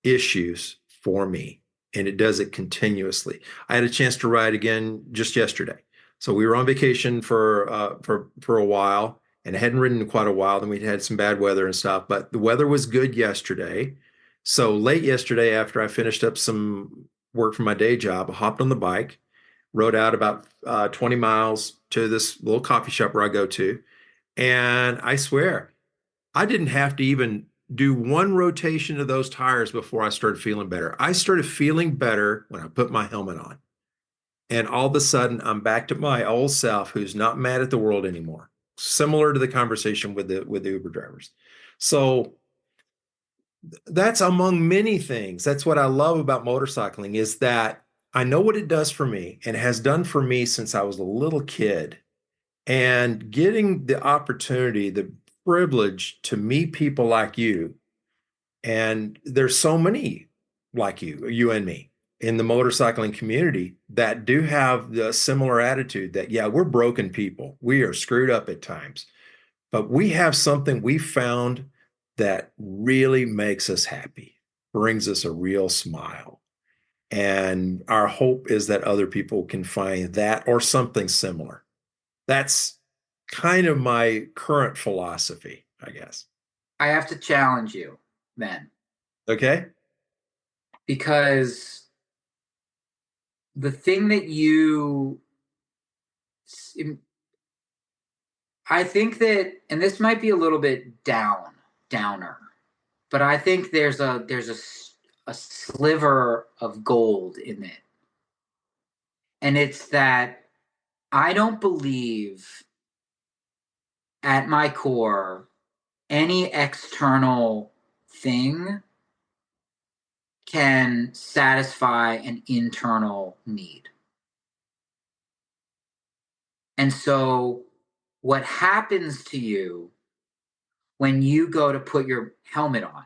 issues for me, and it does it continuously. I had a chance to ride again just yesterday. So we were on vacation for a while and hadn't ridden in quite a while. Then we had some bad weather and stuff, but the weather was good yesterday. So late yesterday, after I finished up some work for my day job, I hopped on the bike, rode out about 20 miles to this little coffee shop where I go to. And I swear, I didn't have to even do one rotation of those tires before I started feeling better. I started feeling better when I put my helmet on. And all of a sudden, I'm back to my old self who's not mad at the world anymore. Similar to the conversation with the Uber drivers. So that's among many things. That's what I love about motorcycling, is that I know what it does for me and has done for me since I was a little kid. And getting the opportunity, the privilege to meet people like you, and there's so many like you and me in the motorcycling community that do have the similar attitude that, yeah, we're broken people. We are screwed up at times, but we have something we found that really makes us happy, brings us a real smile. And our hope is that other people can find that or something similar. That's kind of my current philosophy, I guess. I have to challenge you then, Okay. because the thing that I think that, and this might be a little bit downer, but I think a sliver of gold in it. And it's that I don't believe at my core any external thing can satisfy an internal need. And so what happens to you when you go to put your helmet on,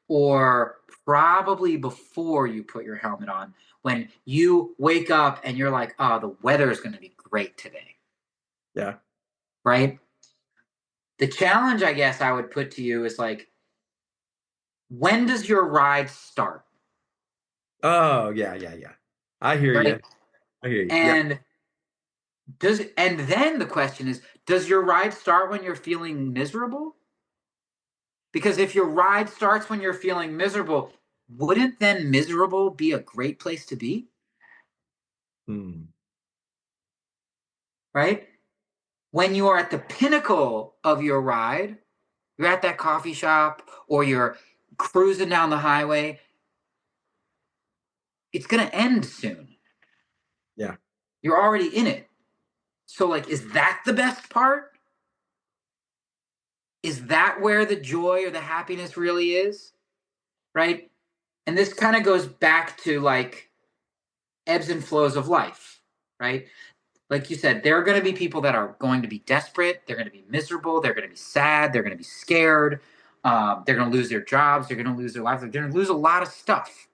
or probably before you put your helmet on, when you wake up and you're like, oh, the weather is going to be great today, Yeah. right? The challenge, I guess, I would put to you is like, when does your ride start? Oh, yeah, yeah, yeah. I hear you. Right. I hear you. Yeah. And then the question is, does your ride start when you're feeling miserable? Because if your ride starts when you're feeling miserable, wouldn't then miserable be a great place to be? Hmm. Right? when you are at the pinnacle of your ride, you're at that coffee shop or you're cruising down the highway, it's going to end soon. Yeah. You're already in it. So, like, is that the best part? Is that where the joy or the happiness really is? Right? And this kind of goes back to like ebbs and flows of life, right? Like you said, there are going to be people that are going to be desperate. They're going to be miserable. They're going to be sad. They're going to be scared. They're going to lose their jobs. They're going to lose their lives. They're going to lose a lot of stuff.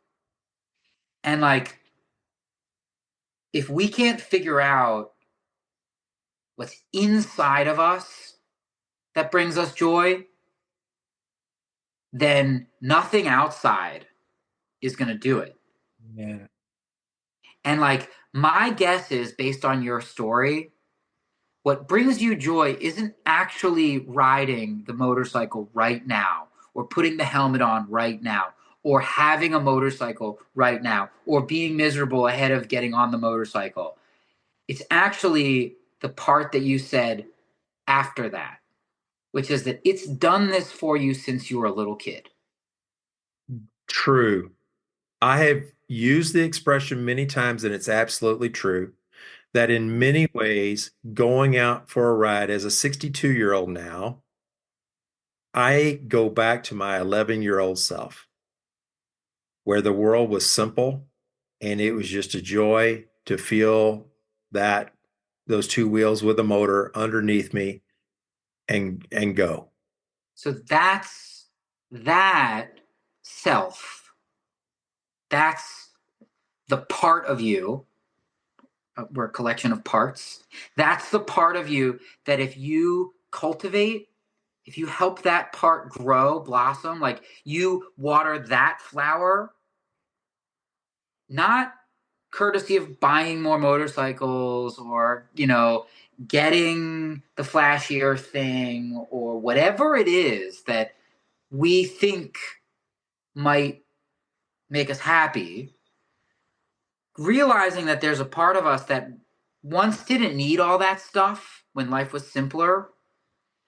And like, if we can't figure out what's inside of us that brings us joy, then nothing outside is going to do it. Yeah. And like, my guess is based on your story, what brings you joy isn't actually riding the motorcycle right now, or putting the helmet on right now, or having a motorcycle right now, or being miserable ahead of getting on the motorcycle. It's actually the part that you said after that, which is that it's done this for you since you were a little kid. True. I have used the expression many times, and it's absolutely true, that in many ways, going out for a ride as a 62-year-old now, I go back to my 11-year-old self, where the world was simple and it was just a joy to feel that those two wheels with a motor underneath me and go. So that's that self. That's the part of you. We're a collection of parts. That's the part of you that if you cultivate, if you help that part grow, blossom, like you water that flower, not courtesy of buying more motorcycles or, getting the flashier thing or whatever it is that we think might make us happy, realizing that there's a part of us that once didn't need all that stuff when life was simpler,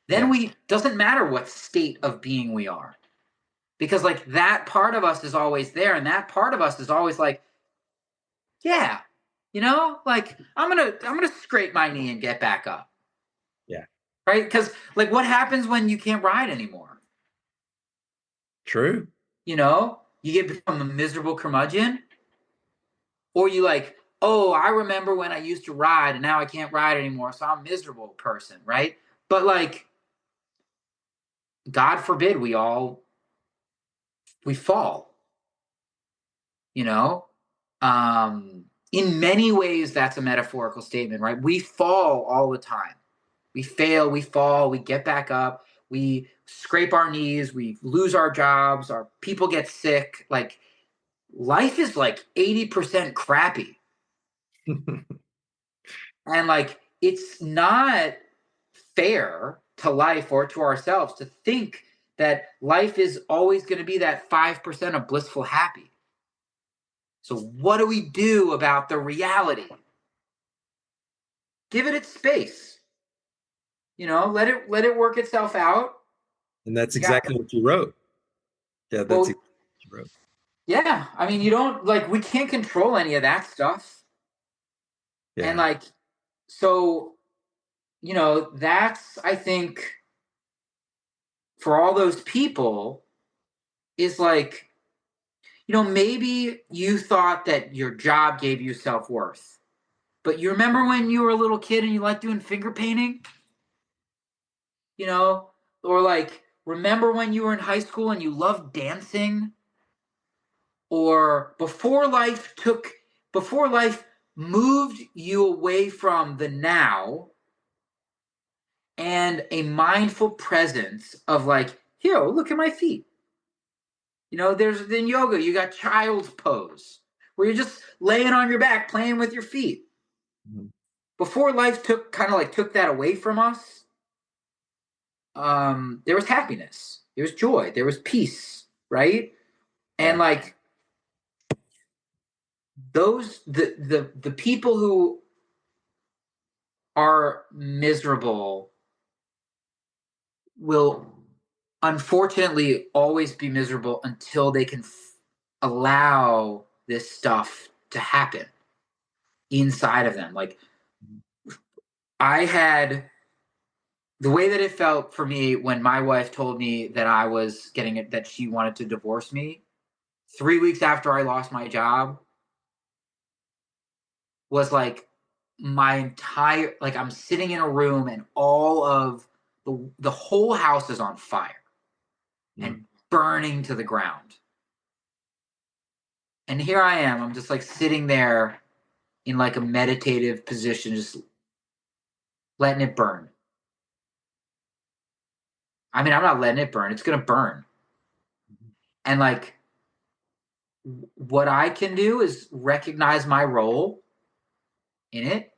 then Yeah. we doesn't matter what state of being we are. Because like that part of us is always there, and that part of us is always like, yeah, like I'm gonna scrape my knee and get back up. Yeah. Right? Because like what happens when you can't ride anymore? True. You get become a miserable curmudgeon, or you like, oh, I remember when I used to ride and now I can't ride anymore, so I'm a miserable person, right? But like, God forbid we fall, you know? In many ways, that's a metaphorical statement, right? We fall all the time. We fail, we fall, we get back up, we scrape our knees, we lose our jobs, our people get sick. Like, life is like 80% crappy. And like, it's not fair to life or to ourselves to think that life is always going to be that 5% of blissful happy. So what do we do about the reality? Give it its space. Let it work itself out. And that's You got exactly what you wrote. Yeah, that's well, exactly what you wrote. yeah. I mean, you don't like we can't control any of that stuff. And Yeah. like so, that's I think for all those people is like, maybe you thought that your job gave you self-worth. But you remember when you were a little kid and you liked doing finger painting? Or like remember when you were in high school and you loved dancing? Or before life moved you away from the now and a mindful presence of like, here, look at my feet. There's in yoga, you got child's pose where you're just laying on your back playing with your feet. Mhm. Before life took that away from us, there was happiness, there was joy, there was peace, right? And Yeah. like those the people who are miserable will unfortunately always be miserable until they can allow this stuff to happen inside of them. Like, I had the way that it felt for me when my wife told me that I was getting it, that she wanted to divorce me 3 weeks after I lost my job, was like my entire, like, I'm sitting in a room and all of the whole house is on fire and burning to the ground. And here I am, I'm just like sitting there in like a meditative position, just letting it burn. I mean, I'm not letting it burn, it's gonna burn. And like, what I can do is recognize my role in it.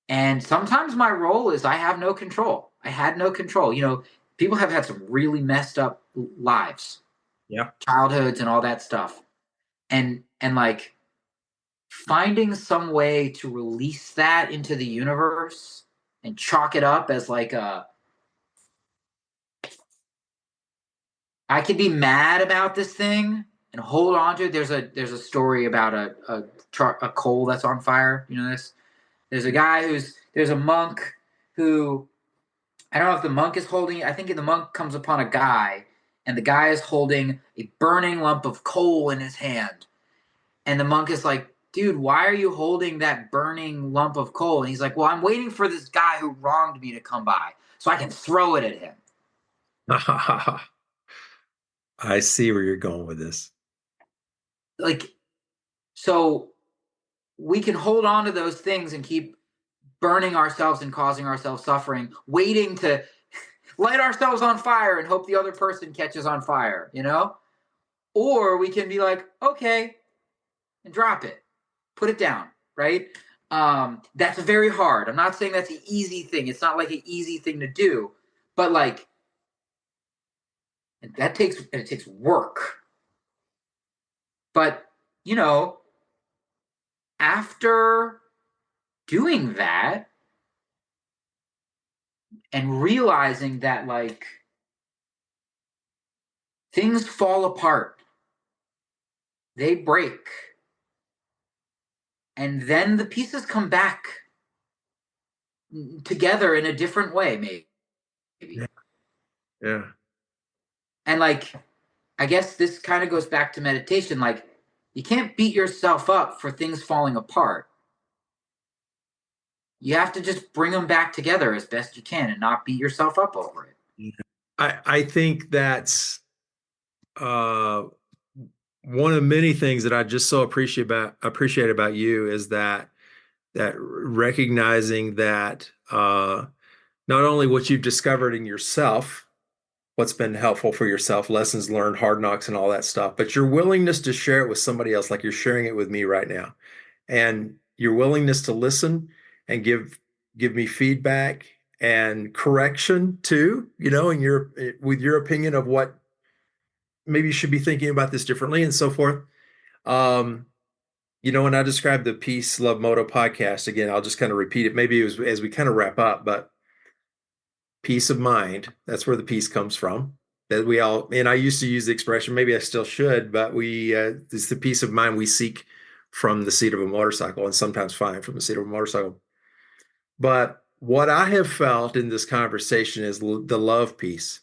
And sometimes my role is I have no control. I had no control. You know, people have had some really messed up lives, Yeah. childhoods and all that stuff. And like, finding some way to release that into the universe and chalk it up as like a, I could be mad about this thing and hold on to it. There's a story about a coal that's on fire. You know this? There's a guy there's a monk who, I don't know if the monk is holding, I think the monk comes upon a guy, and the guy is holding a burning lump of coal in his hand. And the monk is like, dude, why are you holding that burning lump of coal? And he's like, well, I'm waiting for this guy who wronged me to come by so I can throw it at him. I see where you're going with this. Like, so we can hold on to those things and keep burning ourselves and causing ourselves suffering, waiting to light ourselves on fire and hope the other person catches on fire, you know? Or we can be like, okay, and drop it, put it down, right? That's very hard. I'm not saying that's an easy thing. It's not like an easy thing to do, but like, it takes work. But, you know, after doing that and realizing that like things fall apart, they break, and then the pieces come back together in a different way, maybe. Yeah. Yeah. And like, I guess this kind of goes back to meditation. Like, you can't beat yourself up for things falling apart. You have to just bring them back together as best you can and not beat yourself up over it. I think that's one of many things that I just so appreciate about you is that recognizing that not only what you've discovered in yourself, what's been helpful for yourself, lessons learned, hard knocks, and all that stuff, but your willingness to share it with somebody else, like you're sharing it with me right now, and your willingness to listen and give me feedback and correction too, you know, and with your opinion of what maybe you should be thinking about this differently and so forth. Um, you know, when I described the Peace, Love, Moto podcast, again, I'll just kind of repeat it. Maybe it was as we kind of wrap up, but peace of mind, that's where the peace comes from. That we all, and I used to use the expression, maybe I still should, but it's the peace of mind we seek from the seat of a motorcycle and sometimes find from the seat of a motorcycle. But what I have felt in this conversation is the love piece,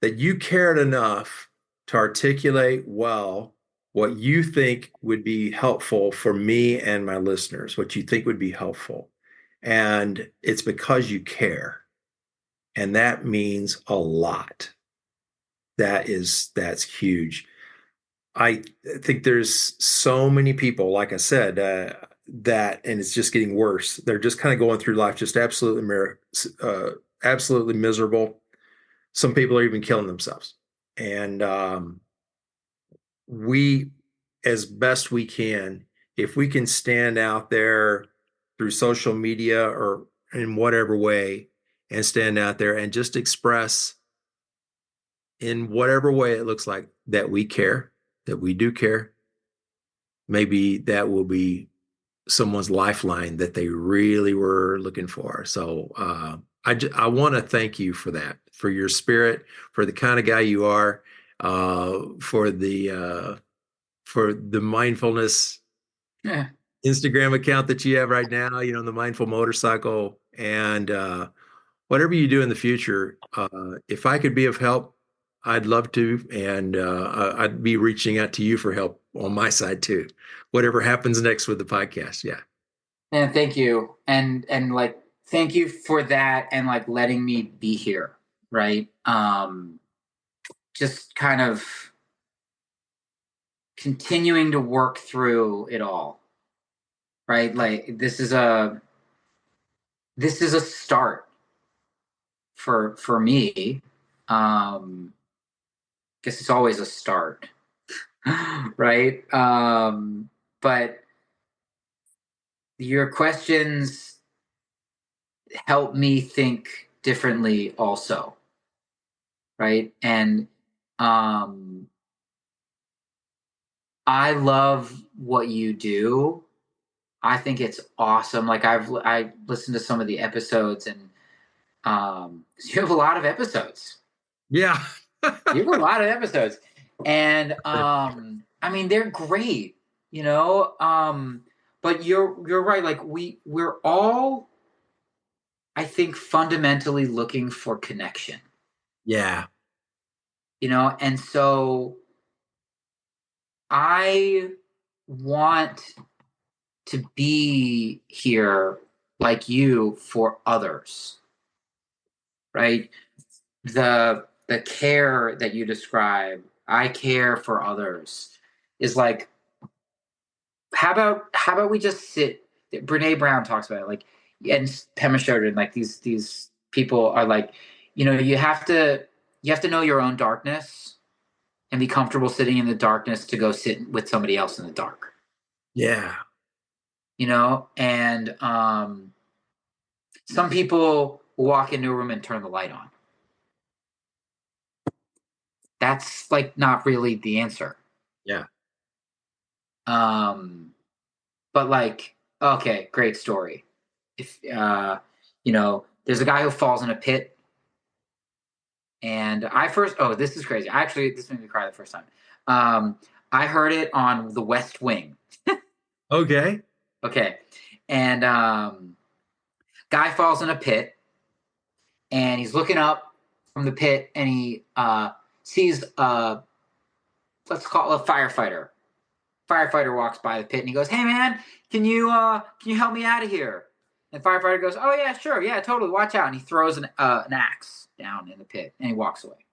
that you cared enough to articulate well what you think would be helpful for me and my listeners, what you think would be helpful. And it's because you care. And that means a lot. That's huge. I think there's so many people, like I said, that, and it's just getting worse. They're just kind of going through life just absolutely miserable. Some people are even killing themselves. And we, as best we can, if we can stand out there through social media or in whatever way, and stand out there and just express in whatever way it looks like that we care, that we do care, maybe that will be someone's lifeline that they really were looking for. So I want to thank you for that, for your spirit, for the kind of guy you are, for the mindfulness Yeah. Instagram account that you have right now, the mindful motorcycle, and whatever you do in the future. If I could be of help, I'd love to, and I'd be reaching out to you for help on my side too. Whatever happens next with the podcast, yeah. And thank you. And like thank you for that and like letting me be here, right? Just kind of continuing to work through it all, right? Like this is a start for me. Guess it's always a start, right? But your questions help me think differently also, right? And um I love what you do. I think it's awesome. Like I listened to some of the episodes, and you have a lot of episodes. Yeah. You have a lot of episodes. And I mean they're great, you know. But you're right. Like we're all, I think, fundamentally looking for connection, Yeah. you know, and so I want to be here like you for others, right? The care that you describe, I care for others, is like, how about we just sit? Brene Brown talks about it, like, and Pema Chodron, like these people are like, you have to know your own darkness and be comfortable sitting in the darkness to go sit with somebody else in the dark, Yeah. and some people walk into a room and turn the light on. That's like not really the answer. Yeah. Um, but like, okay, great story. If there's a guy who falls in a pit, and this is crazy. This made me cry the first time. I heard it on The West Wing. Okay. Okay, and guy falls in a pit, and he's looking up from the pit, and he sees let's call it a firefighter. Firefighter walks by the pit, and he goes, "Hey man, can you help me out of here?" And firefighter goes, "Oh yeah, sure, yeah, totally. Watch out!" And he throws an axe down in the pit, and he walks away.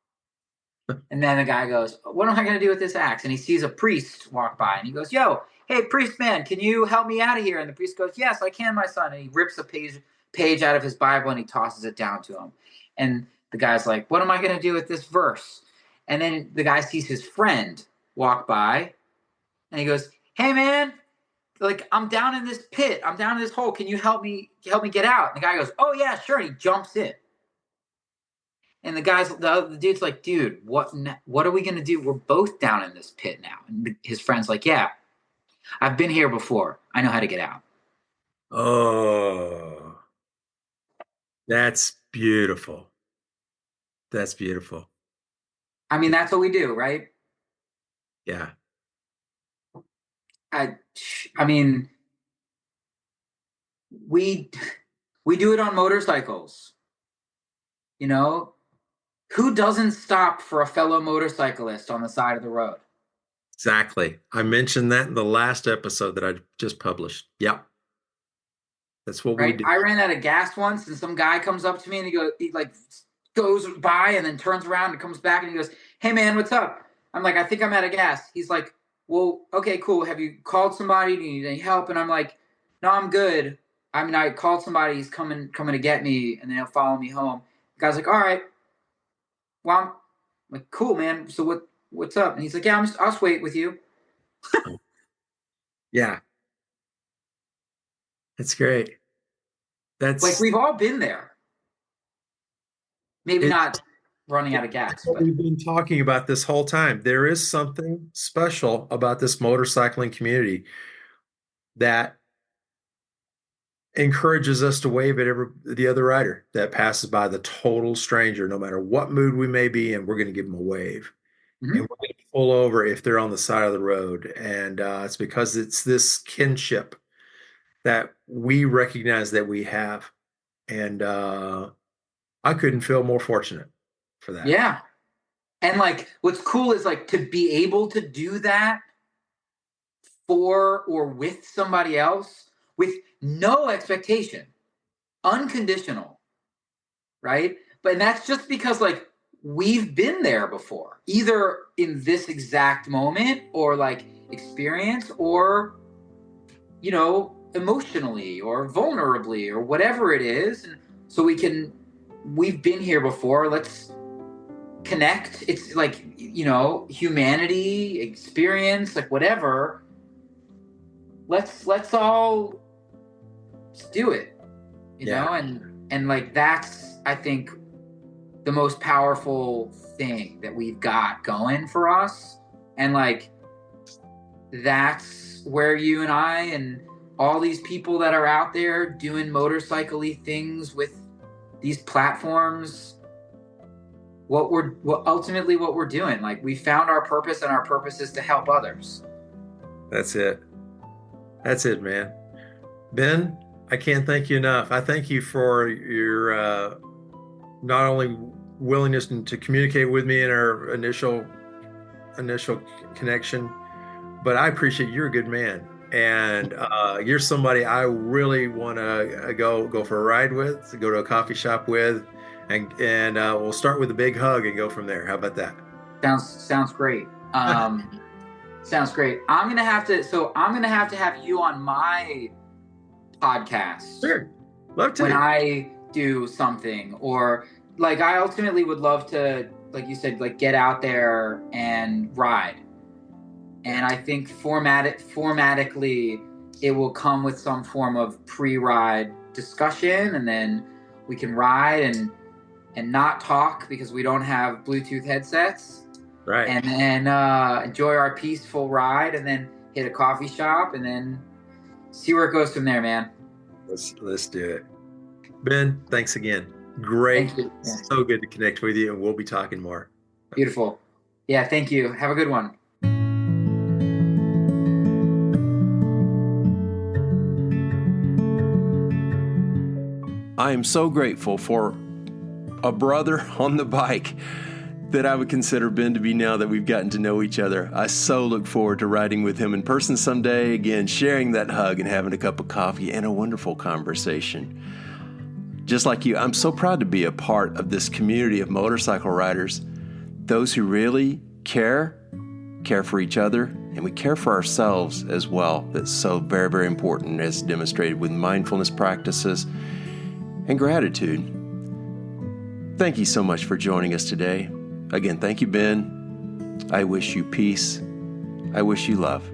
And then the guy goes, "What am I going to do with this axe?" And he sees a priest walk by, and he goes, "Yo, hey priest man, can you help me out of here?" And the priest goes, "Yes, I can, my son." And he rips a page out of his Bible, and he tosses it down to him. And the guy's like, "What am I going to do with this verse?" And then the guy sees his friend walk by, and he goes, "Hey man, like I'm down in this pit. I'm down in this hole. Can you help me get out?" And the guy goes, "Oh yeah, sure." And he jumps in. And the dude's like, "Dude, what are we gonna do? We're both down in this pit now." And his friend's like, "Yeah, I've been here before. I know how to get out." Oh, that's beautiful. That's beautiful. I mean, that's what we do, right? Yeah. I I mean, we we do it on motorcycles. You know, who doesn't stop for a fellow motorcyclist on the side of the road? Exactly. I mentioned that in the last episode that I just published. Yep. That's what we Right? do. I ran out of gas once, and some guy comes up to me, and he like goes by and then turns around and comes back, and he goes, "Hey man, what's up?" I'm like, "I think I'm out of gas." He's like, "Well, okay, cool. Have you called somebody? Do you need any help?" And I'm like, "No, I'm good. I mean, I called somebody. He's coming to get me, and then he'll follow me home." The guy's like, "All right, well, I'm like, cool, man. So what's up?" And he's like, "Yeah, I'll just wait with you." Yeah. That's great. Like That's we've all been there. Maybe it. not running out of gas, What but we've been talking about this whole time. There is something special about this motorcycling community that encourages us to wave at the other rider that passes by, the total stranger, no matter what mood we may be in, we're going to give them a wave. Mhm. And we're going to pull over if they're on the side of the road. And it's because it's this kinship that we recognize that we have. And I couldn't feel more fortunate for that. Yeah. And like, what's cool is like to be able to do that for or with somebody else with no expectation, unconditional, right? But that's just because like we've been there before, either in this exact moment or like experience or, you know, emotionally or vulnerably or whatever it is. And so we've been here before. Let's connect. It's like, you know, humanity, experience, like whatever. Let's all do it, you know, and like that's, I think, the most powerful thing that we've got going for us. And like that's where you and I and all these people that are out there doing motorcycle-y things with these platforms, what ultimately what we're doing. Like we found our purpose, and our purpose is to help others. That's it. That's it, man. Ben, I can't thank you enough. I thank you for your not only willingness to communicate with me in our initial connection, but I appreciate you're a good man, and you're somebody I really want to go for a ride with, to go to a coffee shop with, and we'll start with a big hug and go from there. How about that? Sounds great. Sounds great. I'm gonna have to have you on my podcast. Sure, love to. When I do something, or like I ultimately would love to, like you said, like get out there and ride. And I think formatically, it will come with some form of pre-ride discussion, and then we can ride and not talk because we don't have Bluetooth headsets. Right. And then enjoy our peaceful ride, and then hit a coffee shop, and then see where it goes from there, man. Let's do it. Ben, thanks again. Great. Thank you. Yeah. So good to connect with you, and we'll be talking more. Beautiful. Yeah, thank you. Have a good one. I am so grateful for a brother on the bike that I would consider Ben to be now that we've gotten to know each other. I so look forward to riding with him in person someday, again, sharing that hug and having a cup of coffee and a wonderful conversation. Just like you, I'm so proud to be a part of this community of motorcycle riders, those who really care for each other, and we care for ourselves as well. That's so very, very important, as demonstrated with mindfulness practices and gratitude. Thank you so much for joining us today. Again, thank you, Ben. I wish you peace. I wish you love.